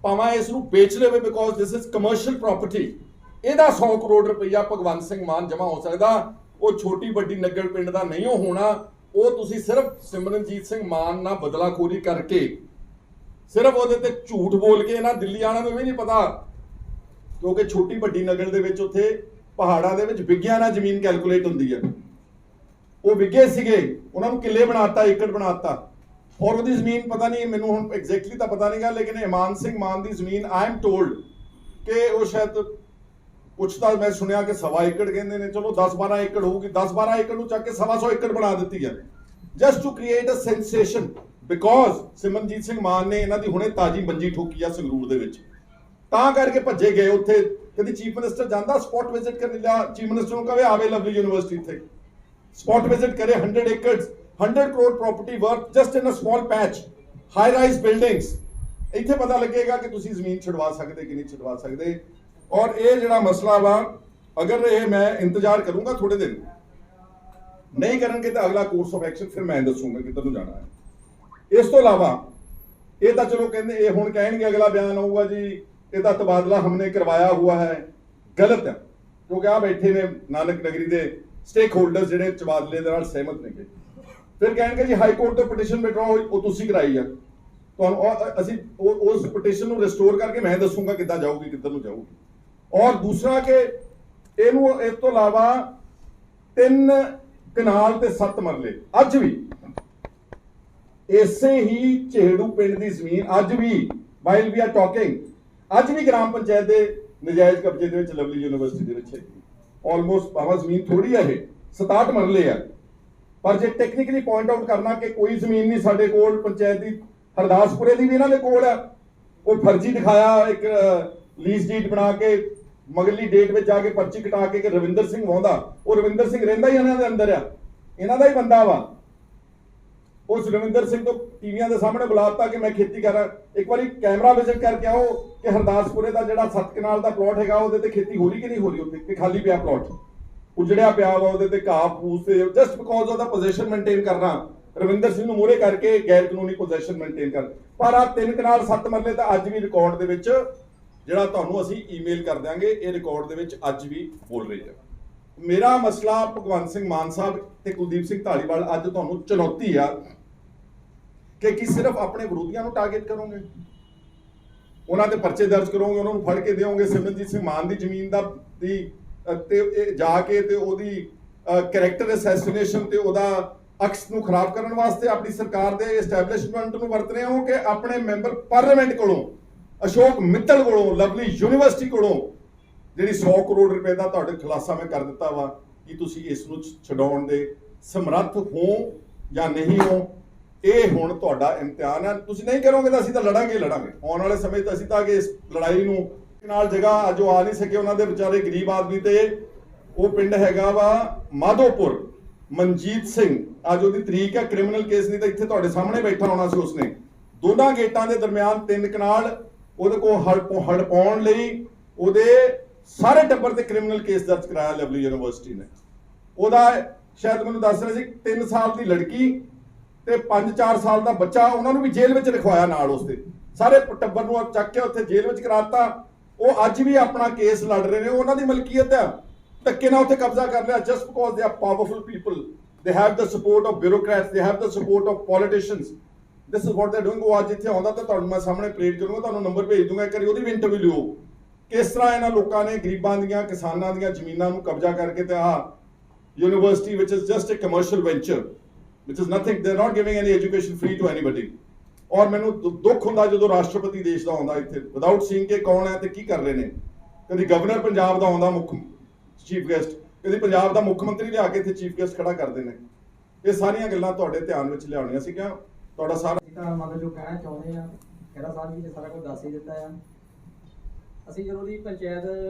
S5: ਭਾਵੇਂ ਇਸ ਨੂੰ ਵੇਚ ਲਵੇ, because this is commercial property. ਇਹਦਾ 100 ਕਰੋੜ ਰੁਪਈਆ ਭਗਵੰਤ ਸਿੰਘ ਮਾਨ ਜਮ੍ਹਾਂ ਹੋ ਸਕਦਾ। ਉਹ ਛੋਟੀ ਵੱਡੀ ਨੰਗਲ ਪਿੰਡ ਦਾ ਨਹੀਂ ਹੋਣਾ। ਉਹ ਤੁਸੀਂ ਸਿਰਫ ਸਿਮਰਨਜੀਤ ਸਿੰਘ ਮਾਨ ਨਾਲ ਬਦਲਾਖੋਰੀ ਕਰਕੇ, ਸਿਰਫ ਉਹਦੇ ਤੇ ਝੂਠ ਬੋਲ ਕੇ, ਇਹਨਾਂ ਦਿੱਲੀ ਵਾਲਿਆਂ ਨੂੰ ਵੀ ਨਹੀਂ ਪਤਾ, ਕਿਉਂਕਿ ਛੋਟੀ ਵੱਡੀ ਨੰਗਲ ਦੇ ਵਿੱਚ ਉੱਥੇ ਪਹਾੜਾਂ ਦੇ ਵਿੱਚ ਵਿਗਿਆ ਨਾਲ ਜ਼ਮੀਨ ਕੈਲਕੂਲੇਟ ਹੁੰਦੀ ਹੈ। ਉਹ ਵਿਗੇ ਸੀਗੇ, ਉਹਨਾਂ ਨੂੰ ਕਿੱਲੇ ਬਣਾਤਾ, ਏਕੜ ਬਣਾਤਾ। ਔਰ ਉਹਦੀ ਜ਼ਮੀਨ ਪਤਾ ਨਹੀਂ, ਮੈਨੂੰ ਹੁਣ ਐਗਜ਼ੈਕਟਲੀ ਤਾਂ ਪਤਾ ਨਹੀਂਗਾ, ਲੇਕਿਨ ਇਮਾਨ ਸਿੰਘ ਮਾਨ ਦੀ ਜ਼ਮੀਨ ਆਈ ਐਮ ਟੋਲਡ ਕਿ ਉਹ ਸ਼ਾਇਦ ਕੁਛ ਤਾਂ ਮੈਂ ਸੁਣਿਆ ਕਿ 1.25 ਏਕੜ ਕਹਿੰਦੇ ਨੇ, ਚਲੋ 10-12 ਏਕੜ ਹੋਊਗੀ, 10-12 ਏਕੜ ਨੂੰ ਚੱਕ ਕੇ 125 ਏਕੜ ਬਣਾ ਦਿੱਤੀ ਹੈ, just to create a sensation, because Simranjit Singh Mann ਨੇ ਇਹਨਾਂ ਦੀ ਹੁਣੇ ਤਾਜੀ ਮੰਜੀ ਠੋਕੀ ਆ ਸੰਗਰੂਰ ਦੇ ਵਿੱਚ, ਤਾਂ ਕਰਕੇ ਭੱਜੇ ਗਏ ਉੱਥੇ ਕਦੀ ਚੀਫ ਮਿਨਿਸਟਰ ਜਾਂਦਾ ਸਪੌਟ ਵਿਜ਼ਿਟ ਕਰਨ ਲਿਆ, ਚੀਫ ਮਿਨਿਸਟਰ ਨੂੰ ਕਹੇ ਆਵੇ ਲਵਲੀ ਯੂਨੀਵਰਸਿਟੀ ਇੱਥੇ ਸਪੌਟ ਵਿਜ਼ਿਟ ਕਰੇ 100 acres 100 crore property worth just in a small patch, high rise buildings, ਇੱਥੇ ਪਤਾ ਲੱਗੇਗਾ ਕਿ ਤੁਸੀਂ ਜ਼ਮੀਨ ਛੁਡਵਾ ਸਕਦੇ ਕਿ ਨਹੀਂ ਛੁਡਵਾ ਸਕਦੇ। ਔਰ ਇਹ ਜਿਹੜਾ ਮਸਲਾ ਵਾ, ਅਗਰ ਇਹ ਮੈਂ ਇੰਤਜ਼ਾਰ ਕਰੂੰਗਾ ਥੋੜੇ ਦਿਨ, ਨਹੀਂ ਕਰਨਗੇ ਤਾਂ ਅਗਲਾ ਕੋਰਸ ਆਫ ਐਕਸ਼ਨ ਫਿਰ ਮੈਂ ਦੱਸੂਗਾ ਕਿੱਧਰ ਨੂੰ ਜਾਣਾ ਹੈ। ਇਸ ਤੋਂ ਇਲਾਵਾ ਇਹ ਤਾਂ ਚਲੋ ਕਹਿੰਦੇ, ਇਹ ਹੁਣ ਕਹਿਣਗੇ ਅਗਲਾ ਬਿਆਨ ਆਊਗਾ ਜੀ ਇਹਦਾ ਤਬਾਦਲਾ ਹਮਨੇ ਕਰਵਾਇਆ ਹੁਆ ਹੈ, ਗਲਤ ਹੈ, ਕਿਉਂਕਿ ਆ ਬੈਠੇ ਨੇ ਨਾਨਕ ਨਗਰੀ ਦੇ ਸਟੇਕ ਹੋਲਡਰਸ ਜਿਹੜੇ ਤਬਾਦਲੇ ਦੇ ਨਾਲ ਸਹਿਮਤ ਨੇਗੇ। ਫਿਰ ਕਹਿਣਗੇ ਜੀ ਹਾਈ ਕੋਰਟ ਤੋਂ ਪਟੀਸ਼ਨ ਵਿਡਰਾ ਹੋਈ, ਉਹ ਤੁਸੀਂ ਕਰਾਈ ਆ, ਤੁਹਾਨੂੰ ਅਸੀਂ ਉਸ ਪਟੀਸ਼ਨ ਨੂੰ ਰਿਸਟੋਰ ਕਰਕੇ ਮੈਂ ਦੱਸੂਗਾ ਕਿੱਦਾਂ ਜਾਊਗੀ ਕਿੱਧਰ ਨੂੰ ਜਾਊਗੀ। ਔਰ ਦੂਸਰਾ ਕਿ ਇਹਨੂੰ ਇਸ ਤੋਂ ਇਲਾਵਾ 3 ਕਨਾਲ ਤੇ 7 ਮਰਲੇ ਅੱਜ ਵੀ ਇਸੇ ਹੀ ਝੇੜੂ ਪਿੰਡ ਦੀ ਜ਼ਮੀਨ ਅੱਜ ਵੀ ਵਾਈਲ ਵੀ ਆਰ ਟਾਕਿੰਗ ਅੱਜ ਵੀ ਗ੍ਰਾਮ ਪੰਚਾਇਤ ਦੇ ਨਜਾਇਜ਼ ਕਬਜ਼ੇ ਦੇ ਵਿੱਚ ਲਵਲੀ ਯੂਨੀਵਰਸਿਟੀ ਦੇ ਵਿੱਚ ਹੈਗੀ। ਆਲਮੋਸਟ ਭਾਵੇਂ ਜ਼ਮੀਨ ਥੋੜੀ ਹੈ, ਇਹ 67 ਮਰਲੇ ਆ, ਪਰ ਜੇ ਟੈਕਨੀਕਲੀ ਪੁਆਇੰਟ ਆਊਟ ਕਰਨਾ ਕਿ ਕੋਈ ਜ਼ਮੀਨ ਨਹੀਂ ਸਾਡੇ ਕੋਲ ਪੰਚਾਇਤ ਦੀ, ਹਰਦਾਸਪੁਰੇ ਦੀ ਵੀ ਇਹਨਾਂ ਦੇ ਕੋਲ ਆ, ਉਹ ਫਰਜ਼ੀ ਦਿਖਾਇਆ ਇੱਕ ਲੀਜ਼ ਡੀਡ ਬਣਾ ਕੇ ਮਗਲੀ ਡੇਟ ਵਿੱਚ ਜਾ ਕੇ ਪਰਚੀ ਕਟਾ ਕੇ ਕਿ ਰਵਿੰਦਰ ਸਿੰਘ ਵਾਹੁੰਦਾ, ਉਹ ਰਵਿੰਦਰ ਸਿੰਘ ਰਹਿੰਦਾ ਹੀ ਇਹਨਾਂ ਦੇ ਅੰਦਰ ਆ, ਇਹਨਾਂ ਦਾ ਹੀ ਬੰਦਾ ਵਾ। ਉਸ ਰਵਿੰਦਰ ਸਿੰਘ ਤੋਂ ਟੀਵੀਆਂ ਦੇ ਸਾਹਮਣੇ ਬੁਲਾਤਾ ਕਿ ਮੈਂ ਖੇਤੀ ਕਰਾਂ, ਇੱਕ ਵਾਰੀ ਕੈਮਰਾ ਵਿਜ਼ਿਟ ਕਰਕੇ ਆਓ ਕਿ ਹਰਦਾਸਪੁਰੇ ਦਾ ਜਿਹੜਾ 7 ਕਨਾਲ ਦਾ ਪਲਾਟ ਹੈਗਾ ਉਹਦੇ ਤੇ ਖੇਤੀ ਹੋ ਰਹੀ ਕਿ ਨਹੀਂ ਹੋ ਰਹੀ, ਉੱਤੇ ਕਿ ਖਾਲੀ ਪਿਆ ਪਲਾਟ, ਉਜੜਿਆ ਪਿਆ ਵਾ, ਉਹਦੇ ਤੇ ਘਾਹ ਫੂਸ ਤੇ ਜਸਟ ਬਿਕੋਜ਼ ਉਹਦਾ ਪੋਜੀਸ਼ਨ ਮੇਨਟੇਨ ਕਰਨਾ, ਰਵਿੰਦਰ ਸਿੰਘ ਨੂੰ ਮੂਹਰੇ ਕਰਕੇ ਗੈਰ ਕਾਨੂੰਨੀ ਪੋਜੀਸ਼ਨ ਮੇਨਟੇਨ ਕਰ। ਪਰ ਆ 3 ਕਨਾਲ 7 ਮਰਲੇ ਤਾਂ ਅੱਜ ਵੀ ਰਿਕਾਰਡ ਦੇ ਵਿੱਚ, ਜਿਹੜਾ ਤੁਹਾਨੂੰ ਅਸੀਂ ਈਮੇਲ ਕਰ ਦਿਆਂਗੇ, ਇਹ ਰਿਕਾਰਡ ਦੇ ਵਿੱਚ ਅੱਜ ਵੀ ਬੋਲ ਰਹੀ ਹੈ। ਮੇਰਾ ਮਸਲਾ ਭਗਵੰਤ ਸਿੰਘ ਮਾਨ ਸਾਹਿਬ ਤੇ ਕੁਲਦੀਪ ਸਿੰਘ ਧਾਲੀਵਾਲ ਅੱਜ ਤੁਹਾਨੂੰ ਚੁਣੌਤੀ ਆ ਕਿ ਕੀ ਸਿਰਫ ਆਪਣੇ ਵਿਰੋਧੀਆਂ ਨੂੰ ਟਾਰਗੇਟ ਕਰੋਗੇ, ਉਹਨਾਂ ਦੇ ਪਰਚੇ ਦਰਜ ਕਰੋਗੇ, ਉਹਨਾਂ ਨੂੰ ਫੜ ਕੇ ਦਿਓਗੇ ਸਿਮਰਨਜੀਤ ਸਿੰਘ ਮਾਨ ਦੀ ਜ਼ਮੀਨ ਦਾ ਤੇ ਜਾ ਕੇ ਤੇ ਉਹਦੀ ਕੈਰੈਕਟਰ ਅਸੈਸੀਨੇਸ਼ਨ ਤੇ ਉਹਦਾ ਅਕਸ ਨੂੰ ਖਰਾਬ ਕਰਨ ਵਾਸਤੇ ਆਪਣੀ ਸਰਕਾਰ ਦੇ ਐਸਟੈਬਲਿਸ਼ਮੈਂਟ ਨੂੰ ਵਰਤ ਰਹੇ ਹੋ ਕਿ ਆਪਣੇ ਮੈਂਬਰ ਪਾਰਲੀਮੈਂਟ ਕੋਲੋਂ ਅਸ਼ੋਕ ਮਿੱਤਲ ਕੋਲੋਂ ਲਵਲੀ ਯੂਨੀਵਰਸਿਟੀ ਕੋਲੋਂ ਜਿਹੜੀ 100 ਕਰੋੜ ਰੁਪਏ ਦਾ ਤੁਹਾਡੇ ਖੁਲਾਸਾ ਮੈਂ ਕਰ ਦਿੱਤਾ ਵਾ ਕਿ ਤੁਸੀਂ ਇਸ ਨੂੰ ਛਡਾਉਣ ਦੇ ਸਮਰੱਥ ਹੋ ਜਾਂ ਨਹੀਂ ਹੋ, ਇਹ ਹੁਣ ਤੁਹਾਡਾ ਇਮਤਿਹਾਨ ਹੈ। ਤੁਸੀਂ ਨਹੀਂ ਕਰੋਗੇ ਤਾਂ ਅਸੀਂ ਤਾਂ ਲੜਾਂਗੇ ਆਉਣ ਵਾਲੇ ਸਮੇਂ ਤਾਂ ਅਸੀਂ ਤਾਂ ਕਿ ਇਸ ਲੜਾਈ ਨੂੰ ਨਾਲ ਜਗ੍ਹਾ ਜੋ ਆ ਨਹੀਂ ਸਕੇ ਉਹਨਾਂ ਦੇ ਵਿਚਾਰੇ ਗਰੀਬ ਆਦਮੀ ਤੇ ਉਹ ਪਿੰਡ ਹੈਗਾ ਵਾ ਮਾਧੋਪੁਰ, ਮਨਜੀਤ ਸਿੰਘ, ਅੱਜ ਉਹਦੀ ਤਰੀਕ ਹੈ, ਕ੍ਰਿਮੀਨਲ ਕੇਸ ਨਹੀਂ ਤਾਂ ਇੱਥੇ ਤੁਹਾਡੇ ਸਾਹਮਣੇ ਬੈਠਾ ਹੋਣਾ ਸੀ ਉਸਨੇ, ਦੋਨਾਂ ਗੇਟਾਂ ਦੇ ਦਰਮਿਆਨ 3 ਕਨਾਲ ਉਹਦੇ ਕੋਲ ਹੜ ਪਾਉਣ ਲਈ ਉਹਦੇ ਸਾਰੇ ਟੱਬਰ ਤੇ ਕ੍ਰਿਮੀਨਲ ਕੇਸ ਦਰਜ ਕਰਾਇਆ ਲਵਲੀ ਯੂਨੀਵਰਸਿਟੀ ਨੇ। ਉਹਦਾ ਸ਼ਾਇਦ ਮੈਨੂੰ ਦੱਸ ਰਹੇ ਸੀ 3 ਸਾਲ ਦੀ ਲੜਕੀ ਤੇ 5-4 ਸਾਲ ਦਾ ਬੱਚਾ, ਉਹਨਾਂ ਨੂੰ ਵੀ ਜੇਲ੍ਹ ਵਿੱਚ ਰਖਵਾਇਆ ਨਾਲ, ਉਸਦੇ ਸਾਰੇ ਟੱਬਰ ਨੂੰ ਚੱਕ ਕੇ ਉੱਥੇ ਜੇਲ੍ਹ ਵਿੱਚ ਕਰਾਤਾ। ਉਹ ਅੱਜ ਵੀ ਆਪਣਾ ਕੇਸ ਲੜ ਰਹੇ ਨੇ, ਉਹਨਾਂ ਦੀ ਮਲਕੀਅਤ ਆ, ਧੱਕੇ ਨਾਲ ਉੱਥੇ ਕਬਜ਼ਾ ਕਰ ਲਿਆ just because they are powerful people, they have the support of bureaucrats, they have the support of politicians, this is what ਦੇ ਡੂਇੰਗ। ਉਹ ਅੱਜ ਇੱਥੇ ਆਉਂਦਾ ਤਾਂ ਤੁਹਾਨੂੰ ਮੈਂ ਸਾਹਮਣੇ ਪਰੇਡ ਕਰੂੰਗਾ, ਤੁਹਾਨੂੰ ਨੰਬਰ ਭੇਜ ਦੂੰਗਾ, ਇੱਕ ਵਾਰੀ ਉਹਦੀ ਵੀ ਇੰਟਰਵਿਊ ਲਿਓ, ਕਿਸ ਤਰ੍ਹਾਂ ਇਹਨਾਂ ਲੋਕਾਂ ਨੇ ਗਰੀਬਾਂ ਦੀਆਂ ਕਿਸਾਨਾਂ ਦੀਆਂ ਜ਼ਮੀਨਾਂ ਨੂੰ ਕਬਜ਼ਾ ਕਰਕੇ ਤੇ ਆਹ ਯੂਨੀਵਰਸਿਟੀ ਵਿਚ is just a commercial venture which is nothing, they're not giving any education free to anybody। ਔਰ ਮੈਨੂੰ ਦੁੱਖ ਹੁੰਦਾ ਜਦੋਂ ਰਾਸ਼ਟਰਪਤੀ ਦੇਸ਼ ਦਾ ਆਉਂਦਾ ਇੱਥੇ ਵਿਦਆਊਟ ਸੀਇੰਗ ਕਿ ਕੌਣ ਹੈ ਤੇ ਕੀ ਕਰ ਰਹੇ ਨੇ। ਕਦੀ ਗਵਰਨਰ ਪੰਜਾਬ ਦਾ ਆਉਂਦਾ ਮੁੱਖ ਚੀਫ ਗੈਸਟ, ਕਦੀ ਪੰਜਾਬ ਦਾ ਮੁੱਖ ਮੰਤਰੀ ਲਿਆ ਕੇ ਇੱਥੇ ਚੀਫ ਗੈਸਟ ਖੜਾ ਕਰਦੇ ਨੇ। ਇਹ ਸਾਰੀਆਂ ਗੱਲਾਂ ਤੁਹਾਡੇ ਧਿਆਨ ਵਿੱਚ ਲਿਆਉਣੀਆਂ ਸੀਗੀਆਂ। ਤੁਹਾਡਾ ਸਾਰਾ
S3: ਮਤਲਬ ਜੋ ਕਹਿਣਾ ਚਾਹੁੰਦੇ ਆ, ਖਹਿਰਾ ਸਾਹਿਬ ਜੀ ਨੇ ਸਾਰਾ ਕੁਝ ਦੱਸ ਹੀ ਦਿੱਤਾ ਆ। ਅਸੀਂ ਜਦੋਂ ਦੀ ਪੰਚਾਇਤ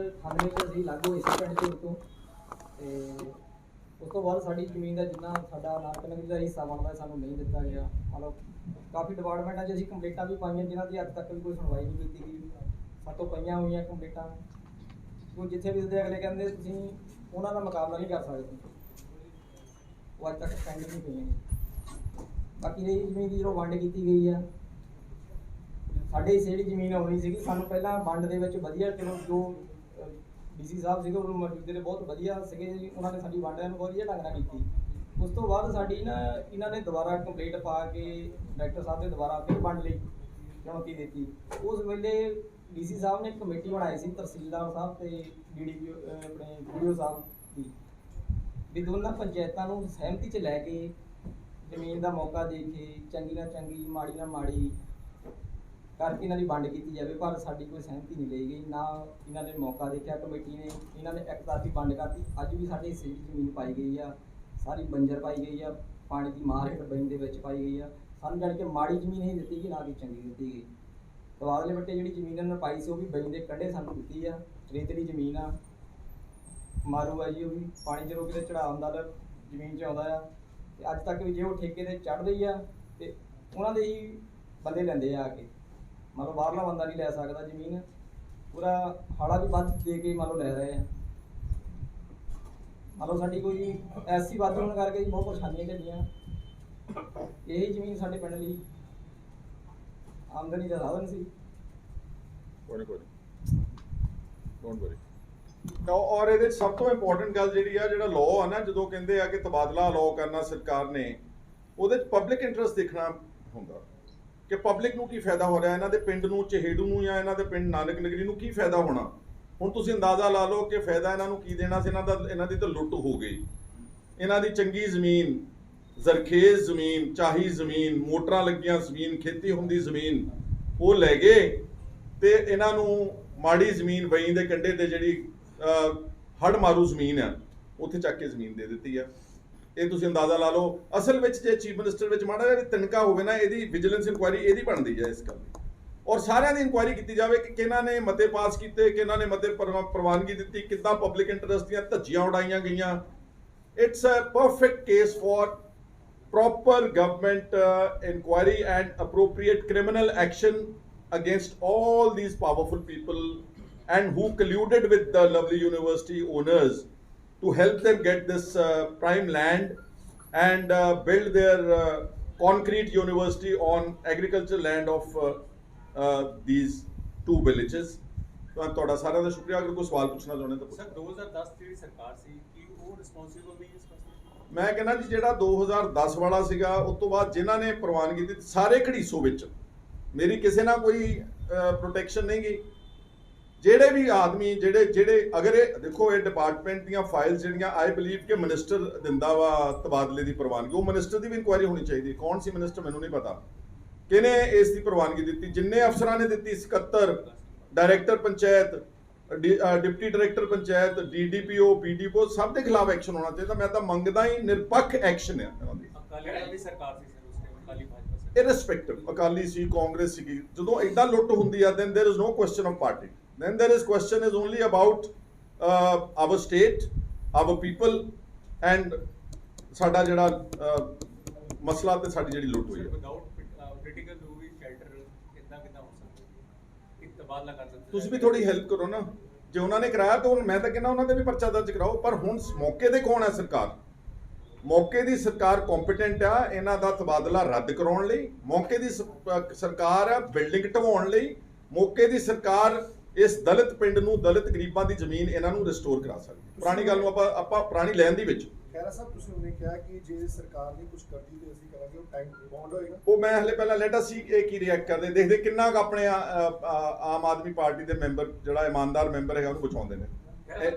S3: 98 ਚ ਅਸੀਂ ਲਾਗੂ ਹੋਏ ਸੀ ਪਿੰਡ ਝੂੜ ਤੋਂ, ਤੇ ਉਸ ਤੋਂ ਬਾਅਦ ਸਾਡੀ ਜ਼ਮੀਨ ਦਾ ਜਿੰਨਾ ਸਾਡਾ ਨਾਨਕ ਨਗਰੀ ਦਾ ਹਿੱਸਾ ਬਣਦਾ ਸਾਨੂੰ ਨਹੀਂ ਦਿੱਤਾ ਗਿਆ। ਮਤਲਬ ਕਾਫੀ ਡਿਪਾਰਟਮੈਂਟਾਂ 'ਚ ਅਸੀਂ ਕੰਪਲੇਂਟਾਂ ਵੀ ਪਾਈਆਂ ਜਿਨ੍ਹਾਂ ਦੀ ਅੱਜ ਤੱਕ ਵੀ ਕੋਈ ਸੁਣਵਾਈ ਨਹੀਂ ਕੀਤੀ ਗਈ। ਸਾਤੋਂ ਪਈਆਂ ਹੋਈਆਂ ਕੰਪਲੇਂਟਾਂ, ਉਹ ਜਿੱਥੇ ਵੀ ਉਹਦੇ ਅਗਲੇ ਕਹਿੰਦੇ ਤੁਸੀਂ ਉਹਨਾਂ ਦਾ ਮੁਕਾਬਲਾ ਨਹੀਂ ਕਰ ਸਕਦੇ, ਉਹ ਅੱਜ ਤੱਕ ਪੈਂਡਿੰਗ ਨਹੀਂ ਪਈਆਂ। ਬਾਕੀ ਰਹੀ ਜ਼ਮੀਨ ਦੀ ਜਦੋਂ ਵੰਡ ਕੀਤੀ ਗਈ ਆ, ਸਾਡੇ ਹਿੱਸੇ ਜਿਹੜੀ ਜ਼ਮੀਨ ਆਉਣੀ ਸੀਗੀ, ਸਾਨੂੰ ਪਹਿਲਾਂ ਵੰਡ ਦੇ ਵਿੱਚ ਵਧੀਆ ਚਲੋ ਜੋ ਡੀਸੀ ਸਾਹਿਬ ਸੀਗੇ ਉਹ ਮੌਜੂਦੇ ਨੇ ਬਹੁਤ ਵਧੀਆ ਸੀਗੇ ਜੀ, ਉਹਨਾਂ ਨੇ ਸਾਡੀ ਵੰਡ ਨੂੰ ਵਧੀਆ ਢੰਗ ਨਾਲ ਕੀਤੀ। ਉਸ ਤੋਂ ਬਾਅਦ ਸਾਡੀ ਇਹਨਾਂ ਨੇ ਦੁਬਾਰਾ ਕੰਪਲੇਂਟ ਪਾ ਕੇ ਡਾਇਰੈਕਟਰ ਸਾਹਿਬ ਨੇ ਦੁਬਾਰਾ ਫਿਰ ਵੰਡ ਲਈ ਚੁਣੌਤੀ ਦਿੱਤੀ। ਉਸ ਵੇਲੇ ਡੀਸੀ ਸਾਹਿਬ ਨੇ ਕਮੇਟੀ ਬਣਾਈ ਸੀ ਤਹਿਸੀਲਦਾਰ ਸਾਹਿਬ ਤੇ ਡੀਡੀਪੀ ਆਪਣੇ ਵੀਡੀਓ ਸਾਹਿਬ ਦੀ, ਵੀ ਦੋਨਾਂ ਪੰਚਾਇਤਾਂ ਨੂੰ ਸਹਿਮਤੀ 'ਚ ਲੈ ਕੇ ਜ਼ਮੀਨ ਦਾ ਮੌਕਾ ਦੇ ਕੇ ਚੰਗੀ ਨਾਲ ਚੰਗੀ ਮਾੜੀ ਨਾਲ ਮਾੜੀ ਕਰਕੇ ਇਹਨਾਂ ਦੀ ਵੰਡ ਕੀਤੀ ਜਾਵੇ। ਪਰ ਸਾਡੀ ਕੋਈ ਸਹਿਮਤੀ ਨਹੀਂ ਲਈ ਗਈ, ਨਾ ਇਹਨਾਂ ਨੇ ਮੌਕਾ ਦੇਖਿਆ ਕਮੇਟੀ ਨੇ, ਇਹਨਾਂ ਨੇ ਇੱਕਤਰਫੀ ਵੰਡ ਕਰਤੀ। ਅੱਜ ਵੀ ਸਾਡੇ ਹਿੱਸੇ ਦੀ ਜ਼ਮੀਨ ਪਾਈ ਗਈ ਆ, ਸਾਰੀ ਬੰਜਰ ਪਾਈ ਗਈ ਆ, ਪਾਣੀ ਦੀ ਮਾਰ ਹੇਠ ਬਈਂ ਦੇ ਵਿੱਚ ਪਾਈ ਗਈ ਆ। ਸਾਨੂੰ ਜਾਣੀ ਕਿ ਮਾੜੀ ਜ਼ਮੀਨ ਨਹੀਂ ਦਿੱਤੀ ਗਈ, ਨਾ ਕਿ ਚੰਗੀ ਦਿੱਤੀ ਗਈ। ਤਬਾਦਲੇ ਵੱਟੇ ਜਿਹੜੀ ਜ਼ਮੀਨ ਇਹਨਾਂ ਨੇ ਪਾਈ ਸੀ ਉਹ ਵੀ ਬਈਂ ਦੇ ਕੰਢੇ ਸਾਨੂੰ ਦਿੱਤੀ ਆ। ਰੇਤਲੀ ਜ਼ਮੀਨ ਆ, ਮਾਰੂ ਆ ਜੀ, ਉਹ ਵੀ ਪਾਣੀ ਜਦੋਂ ਕਿਤੇ ਚੜਾਅ ਹੁੰਦਾ ਤਾਂ ਜ਼ਮੀਨ 'ਚ ਆਉਂਦਾ ਆ। ਤੇ ਅੱਜ ਤੱਕ ਵੀ ਜੇ ਉਹ ਠੇਕੇ ਤੇ ਚੜ੍ਹਦੇ ਹੀ ਆ ਤੇ ਉਹਨਾਂ ਦੇ ਹੀ ਬੰਦੇ ਲੈਂਦੇ ਆ ਕੇ, ਮੰਨ ਲਓ ਬਾਹਰਲਾ ਬੰਦਾ ਨਹੀਂ ਲੈ ਸਕਦਾ ਜ਼ਮੀਨ, ਪੂਰਾ ਹਾੜਾ ਵੀ ਵੱਧ ਦੇ ਕੇ ਮੰਨ ਲਓ ਲੈ ਰਹੇ ਆ। ਮੰਨ ਲਓ ਸਾਡੀ ਕੋਈ ਐਸੀ ਵੱਧ ਹੋਣ ਕਰਕੇ ਜੀ ਬਹੁਤ ਪਰੇਸ਼ਾਨੀਆਂ ਝੱਲੀਆਂ। ਇਹੀ ਜ਼ਮੀਨ ਸਾਡੇ ਪਿੰਡ ਲਈ ਆਮਦਨੀ ਦਾ ਸਾਧਨ ਸੀ।
S5: ਕੋਈ ਡੋਂਟ ਵਰੀ। ਔਰ ਇਹਦੇ 'ਚ ਸਭ ਤੋਂ ਇੰਪੋਰਟੈਂਟ ਗੱਲ ਜਿਹੜੀ ਆ, ਜਿਹੜਾ ਲਾਅ ਆ ਨਾ, ਜਦੋਂ ਕਹਿੰਦੇ ਆ ਕਿ ਤਬਾਦਲਾ ਲਾਅ ਕਰਨਾ ਸਰਕਾਰ ਨੇ, ਉਹਦੇ 'ਚ ਪਬਲਿਕ ਇੰਟਰਸਟ ਦੇਖਣਾ ਹੁੰਦਾ ਕਿ ਪਬਲਿਕ ਨੂੰ ਕੀ ਫਾਇਦਾ ਹੋ ਰਿਹਾ, ਇਹਨਾਂ ਦੇ ਪਿੰਡ ਨੂੰ, ਚਹੇੜੂ ਨੂੰ ਜਾਂ ਇਹਨਾਂ ਦੇ ਪਿੰਡ ਨਾਨਕ ਨਗਰੀ ਨੂੰ ਕੀ ਫਾਇਦਾ ਹੋਣਾ। ਹੁਣ ਤੁਸੀਂ ਅੰਦਾਜ਼ਾ ਲਾ ਲਓ ਕਿ ਫਾਇਦਾ ਇਹਨਾਂ ਨੂੰ ਕੀ ਦੇਣਾ ਸੀ। ਇਹਨਾਂ ਦੀ ਤਾਂ ਲੁੱਟ ਹੋ ਗਈ। ਇਹਨਾਂ ਦੀ ਚੰਗੀ ਜ਼ਮੀਨ, ਜ਼ਰਖੇਜ਼ ਜ਼ਮੀਨ, ਚਾਹੀ ਜ਼ਮੀਨ, ਮੋਟਰਾਂ ਲੱਗੀਆਂ ਜ਼ਮੀਨ, ਖੇਤੀ ਹੁੰਦੀ ਜ਼ਮੀਨ, ਉਹ ਲੈ ਗਏ ਤੇ ਇਹਨਾਂ ਨੂੰ ਮਾੜੀ ਜ਼ਮੀਨ ਵਈ ਦੇ ਕੰਢੇ ਤੇ ਜਿਹੜੀ ਹੜ ਮਾਰੂ ਜ਼ਮੀਨ ਆ, ਉੱਥੇ ਚੱਕ ਕੇ ਜ਼ਮੀਨ ਦੇ ਦਿੱਤੀ ਆ। ਇਹ ਤੁਸੀਂ ਅੰਦਾਜ਼ਾ ਲਾ ਲਓ। ਅਸਲ ਵਿੱਚ ਜੇ ਚੀਫ ਮਿਨਿਸਟਰ ਵਿੱਚ ਮਾੜਾ ਜਿਹਾ ਤਿਣਕਾ ਹੋਵੇ ਨਾ, ਇਹਦੀ ਵਿਜੀਲੈਂਸ ਇਨਕੁਆਇਰੀ ਇਹਦੀ ਬਣਦੀ ਹੈ ਇਸ ਗੱਲ ਦੀ, ਔਰ ਸਾਰਿਆਂ ਦੀ ਇਨਕੁਆਇਰੀ ਕੀਤੀ ਜਾਵੇ ਕਿ ਕਿਹਨਾਂ ਨੇ ਮਤੇ ਪਾਸ ਕੀਤੇ, ਕਿਹਨਾਂ ਨੇ ਮਤੇ ਪ੍ਰਵਾਨਗੀ ਦਿੱਤੀ, ਕਿੱਦਾਂ ਪਬਲਿਕ ਇੰਟਰਸਟ ਦੀਆਂ ਧੱਜੀਆਂ ਉਡਾਈਆਂ ਗਈਆਂ। It's a perfect case for proper government inquiry and appropriate criminal action against all these powerful people and who colluded with the lovely university owners to help them get this prime land and build their concrete university on agricultural land of these two villages. ਤੁਹਾਡਾ ਸਾਰਿਆਂ ਦਾ ਸ਼ੁਕਰੀਆ। ਅਗਰ ਕੋਈ ਸਵਾਲ ਪੁੱਛਣਾ ਚਾਹੁੰਦੇ ਤਾਂ
S6: sir 2010 ਜਿਹੜੀ ਸਰਕਾਰ ਸੀ ਕੀ ਉਹ ਰਿਸਪੌਂਸਿਬਲ ਨਹੀਂ ਇਸ ਪਾਸੇ?
S5: ਮੈਂ ਕਹਿੰਦਾ ਜੀ ਜਿਹੜਾ 2010 ਵਾਲਾ ਸੀਗਾ, ਉਸ ਤੋਂ ਬਾਅਦ ਜਿਨ੍ਹਾਂ ਨੇ ਪ੍ਰਵਾਨਗੀ ਦਿੱਤੀ ਸਾਰੇ ਘੜੀਸੋ ਵਿੱਚ, ਮੇਰੀ ਕਿਸੇ ਨਾਲ ਕੋਈ ਪ੍ਰੋਟੈਕਸ਼ਨ ਨਹੀਂ ਗਈ। ਜਿਹੜੇ ਵੀ ਆਦਮੀ ਜਿਹੜੇ ਅਗਰ ਇਹ ਦੇਖੋ, ਇਹ ਡਿਪਾਰਟਮੈਂਟ ਦੀਆਂ ਫਾਈਲਸ ਜਿਹੜੀਆਂ ਆਈ ਬਲੀਵ ਕਿ ਮਿਨਿਸਟਰ ਦਿੰਦਾ ਵਾ ਤਬਾਦਲੇ ਦੀ ਪ੍ਰਵਾਨਗੀ, ਉਹ ਮਿਨਿਸਟਰ ਦੀ ਵੀ ਇਨਕੁਆਇਰੀ ਹੋਣੀ ਚਾਹੀਦੀ। ਕੌਣ ਸੀ ਮਿਨਿਸਟਰ ਮੈਨੂੰ ਨਹੀਂ ਪਤਾ, ਕਿਹਨੇ ਇਸ ਦੀ ਪ੍ਰਵਾਨਗੀ ਦਿੱਤੀ। ਜਿੰਨੇ ਅਫਸਰਾਂ ਨੇ ਦਿੱਤੀ, ਸਕੱਤਰ, director panchayat, deputy director panchayat, DDPO, BDPO, ਸਭ ਦੇ ਖਿਲਾਫ ਐਕਸ਼ਨ ਹੋਣਾ ਚਾਹੀਦਾ। ਮੈਂ ਤਾਂ ਮੰਗਦਾ ਹੀ ਨਿਰਪੱਖ ਐਕਸ਼ਨ ਹੈ ਇਹਨਾਂ ਦੀ।
S6: ਅਕਾਲੀ ਦਲ ਦੀ ਸਰਕਾਰ ਸੀ ਸਰ, ਉਸ ਟਾਈਮ ਅਕਾਲੀ ਭਾਜਪਾ ਸੀ।
S5: Irrespective, ਅਕਾਲੀ ਸੀ, ਕਾਂਗਰਸ ਸੀ, ਜਦੋਂ ਇਦਾਂ ਲੁੱਟ ਹੁੰਦੀ ਆ, then there is no question of party. Then there is question is only about our state, our people and ਸਾਡਾ ਜਿਹੜਾ ਮਸਲਾ ਤੇ ਸਾਡੀ ਜਿਹੜੀ ਲੁੱਟ ਹੋਈ ਹੈ।
S6: ਵਿਦਆਊਟ ਪੋਲੀਟੀਕਲ ਰੂਲ ਵੀ ਸ਼ੈਲਟਰ ਕਿੱਦਾਂ ਹੋ ਸਕਦਾ? ਇੱਕ ਤਬਾਦਲਾ ਕਰ ਸਕਦੇ
S5: ਤੁਸੀਂ ਵੀ ਥੋੜੀ ਹੈਲਪ ਕਰੋ ਨਾ। ਜੇ ਉਹਨਾਂ ਨੇ ਕਰਾਇਆ ਤਾਂ ਮੈਂ ਤਾਂ ਕਹਿੰਦਾ ਉਹਨਾਂ ਦੇ ਵੀ ਪਰਚਾ ਦਰਜ ਕਰਾਓ। ਪਰ ਹੁਣ ਮੌਕੇ ਤੇ ਕੌਣ ਹੈ ਸਰਕਾਰ? ਮੌਕੇ ਦੀ ਸਰਕਾਰ ਕੰਪੀਟੈਂਟ ਆ ਇਹਨਾਂ ਦਾ ਤਬਾਦਲਾ ਰੱਦ ਕਰਾਉਣ ਲਈ। ਮੌਕੇ ਦੀ ਸਰਕਾਰ ਆ ਬਿਲਡਿੰਗ ਢਵਾਉਣ ਲਈ। ਮੌਕੇ ਦੀ ਸਰਕਾਰ ਇਸ ਦਲਿਤ ਪਿੰਡ ਨੂੰ, ਦਲਿਤ ਗਰੀਬਾਂ ਦੀ ਜ਼ਮੀਨ ਇਹਨਾਂ ਨੂੰ ਰਿਸਟੋਰ ਕਰਾ ਸਕਦੀ। ਪੁਰਾਣੀ ਗੱਲ ਨੂੰ ਆਪਾਂ ਪੁਰਾਣੀ ਲੈਣ ਦੀ ਵਿੱਚ
S7: ਖੈਰਾ ਸਾਹਿਬ, ਤੁਸੀਂ ਉਹਨੇ ਕਿਹਾ ਕਿ ਜੇ ਸਰਕਾਰ ਨੇ ਕੁਝ ਕਰਦੀ ਤੇ ਅਸੀਂ ਕਰਾਂਗੇ, ਉਹ ਟਾਈਮ ਬਾਉਂਡ ਹੋਏਗਾ।
S5: ਉਹ ਮੈਂ ਹਲੇ ਪਹਿਲਾਂ ਲੈਟ ਅਸ ਸੀ ਇਹ ਕੀ ਰਿਐਕਟ ਕਰਦੇ, ਦੇਖਦੇ ਕਿੰਨਾ ਕੁ ਆਪਣੇ ਆਮ ਆਦਮੀ ਪਾਰਟੀ ਦੇ ਮੈਂਬਰ, ਜਿਹੜਾ ਇਮਾਨਦਾਰ ਮੈਂਬਰ ਹੈਗਾ, ਉਹਨੂੰ ਬਚਾਉਂਦੇ ਨੇ।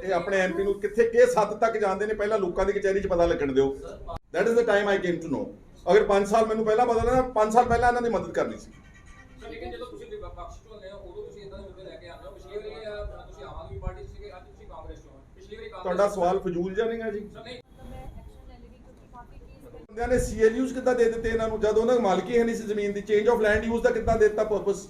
S5: ਇਹ ਆਪਣੇ ਐਮਪੀ ਨੂੰ ਕਿੱਥੇ ਕਿਸ ਹੱਦ ਤੱਕ ਜਾਂਦੇ ਨੇ, ਪਹਿਲਾਂ ਲੋਕਾਂ ਦੀ ਕਚਹਿਰੀ 'ਚ ਪਤਾ ਲੱਗਣ ਦਿਓ। That is the time I came to know. ਅਗਰ 5 ਸਾਲ ਮੈਨੂੰ ਪਹਿਲਾਂ ਪਤਾ ਲੱਗਦਾ, 5 ਸਾਲ ਪਹਿਲਾਂ ਇਹਨਾਂ ਦੀ ਮਦਦ ਕਰਨੀ ਸੀ।
S8: ਲੇਕਿਨ ਜਦੋਂ ਤੁਸੀਂ ਵਿਪਕਸ਼ ਚੋਂ ਹੁੰਦੇ ਹੋ, ਉਦੋਂ ਤੁਸੀਂ ਇਦਾਂ ਦੇ ਮੁੱਦੇ ਲੈ ਕੇ ਆਉਂਦੇ ਹੋ। ਪਿਛਲੀ ਵਾਰੀ ਤੁਸੀਂ ਆਮ ਆਦਮੀ ਪਾਰਟੀ ਸੀਗੇ, ਅੱਜ ਤੁਸੀਂ ਕਾਂਗਰਸ ਚੋਂ ਹੋ। ਪਿਛਲੀ ਵਾਰੀ ਕਾਂਗਰਸ
S5: ਤੁਹਾਡਾ ਸਵਾਲ ਫਜ਼ੂਲ ਜਿਹਾ ਨਹੀਂਗਾ ਜੀ।
S8: ਨਹੀਂ
S5: ਬੰਦਿਆਂ ਨੇ ਸੀਐਲਯੂਜ਼ ਕਿੱਦਾਂ ਦੇ ਦਿੱਤੇ ਇਹਨਾਂ ਨੂੰ, ਜਦੋਂ ਉਹਨਾਂ ਦੀ ਮਾਲਕੀ ਹੈ ਨਹੀਂ ਸੀ ਜ਼ਮੀਨ ਦੀ। ਚੇਂਜ ਆਫ ਲੈਂਡ ਯੂਜ਼ ਦਾ ਕਿੱਦਾਂ ਦੇ ਦਿੱਤਾ ਪਰਪਸ।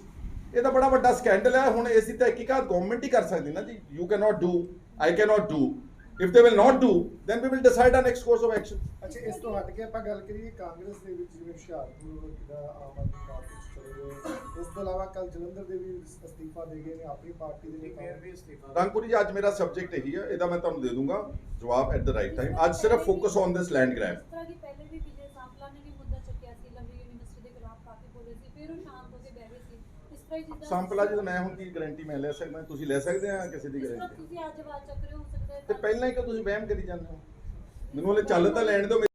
S5: ਇਹ ਤਾਂ ਬੜਾ ਵੱਡਾ ਸਕੈਂਡਲ ਹੈ। ਹੁਣ ਇਸ ਦੀ ਤਹਿਕੀਕਾਤ ਗਵਰਨਮੈਂਟ ਹੀ ਕਰ ਸਕਦੀ ਨਾ ਜੀ। You can not do, I can not do. If they will not do, then we will decide a next course of action.
S7: ਅੱਛਾ, ਇਸ ਤੋਂ ਹਟ ਕੇ ਆਪਾਂ ਗੱਲ ਕਰੀਏ ਕਾਂਗਰਸ ਦੇ ਵਿੱਚ, ਜਿਵੇਂ ਹੁਸ਼ਿਆਰਪੁਰ ਦਾ ਆਮ ਆਦਮੀ ਪਾਰਟੀ ਚ ਚਲੇ ਗਏ, ਇਸ ਤੋਂ ਇਲਾਵਾ ਕੱਲ ਜਲੰਧਰ ਦੇ ਵੀ ਅਸਤੀਫਾ ਦੇ ਗਏ ਨੇ ਆਪਣੀ ਪਾਰਟੀ ਦੇ ਨੇਤਾ।
S5: ਰੰਗਪੁਰੀ ਜੀ, ਅੱਜ ਮੇਰਾ ਸਬਜੈਕਟ ਇਹੀ ਹੈ, ਇਹਦਾ ਮੈਂ ਤੁਹਾਨੂੰ ਦੇ ਦੂੰਗਾ ਜਵਾਬ ਐਟ ਦ ਰਾਈਟ ਟਾਈਮ। ਅੱਜ ਸਿਰਫ focus on this land grab.
S9: ਇਸ ਤਰ੍ਹਾਂ ਦੀ ਪਹਿਲੇ ਵੀ ਵਿਜੇ ਸਾਂਪਲਾ ਨੇ ਵੀ ਮੁੱਦਾ ਚੱਕਿਆ ਸੀ, ਲੰਬੀ ਯੂਨੀਵਰਸਿਟੀ ਦੇ ਖਿਲਾਫ ਕਾਫੀ ਬੋਲੇ ਸੀ, ਫਿਰ ਉਹ ਸ਼ਾਂਤ ਹੋ ਕੇ ਬਹਿ ਗਏ ਸੀ। ਇਸ ਤਰ੍ਹਾਂ ਹੀ ਜਿੱਦਾਂ
S5: ਸਾਂਪਲਾ ਜੀ, ਮੈਂ ਹੁਣ ਕੀ ਗਾਰੰਟੀ ਮੈਂ ਲੈ ਸਕਦਾ? ਤੁਸੀਂ ਲੈ ਸਕਦੇ ਆ ਕਿਸੇ ਦੀ ਗਾਰੰਟੀ?
S9: ਤੁਸੀਂ ਅੱਜ ਆਵਾਜ਼ ਚੱਕ ਰਹੇ ਹੋ ਸਕਦਾ ਹੈ
S5: ਤੇ ਪਹਿਲਾਂ ਹੀ ਕਿ ਤੁਸੀਂ ਵਹਿਮ ਕਰੀ ਜਾਂਦੇ ਹੋ। ਮੈਨੂੰ ਹਲੇ ਚੱਲ ਤਾਂ ਲੈਣ ਦਿਓ।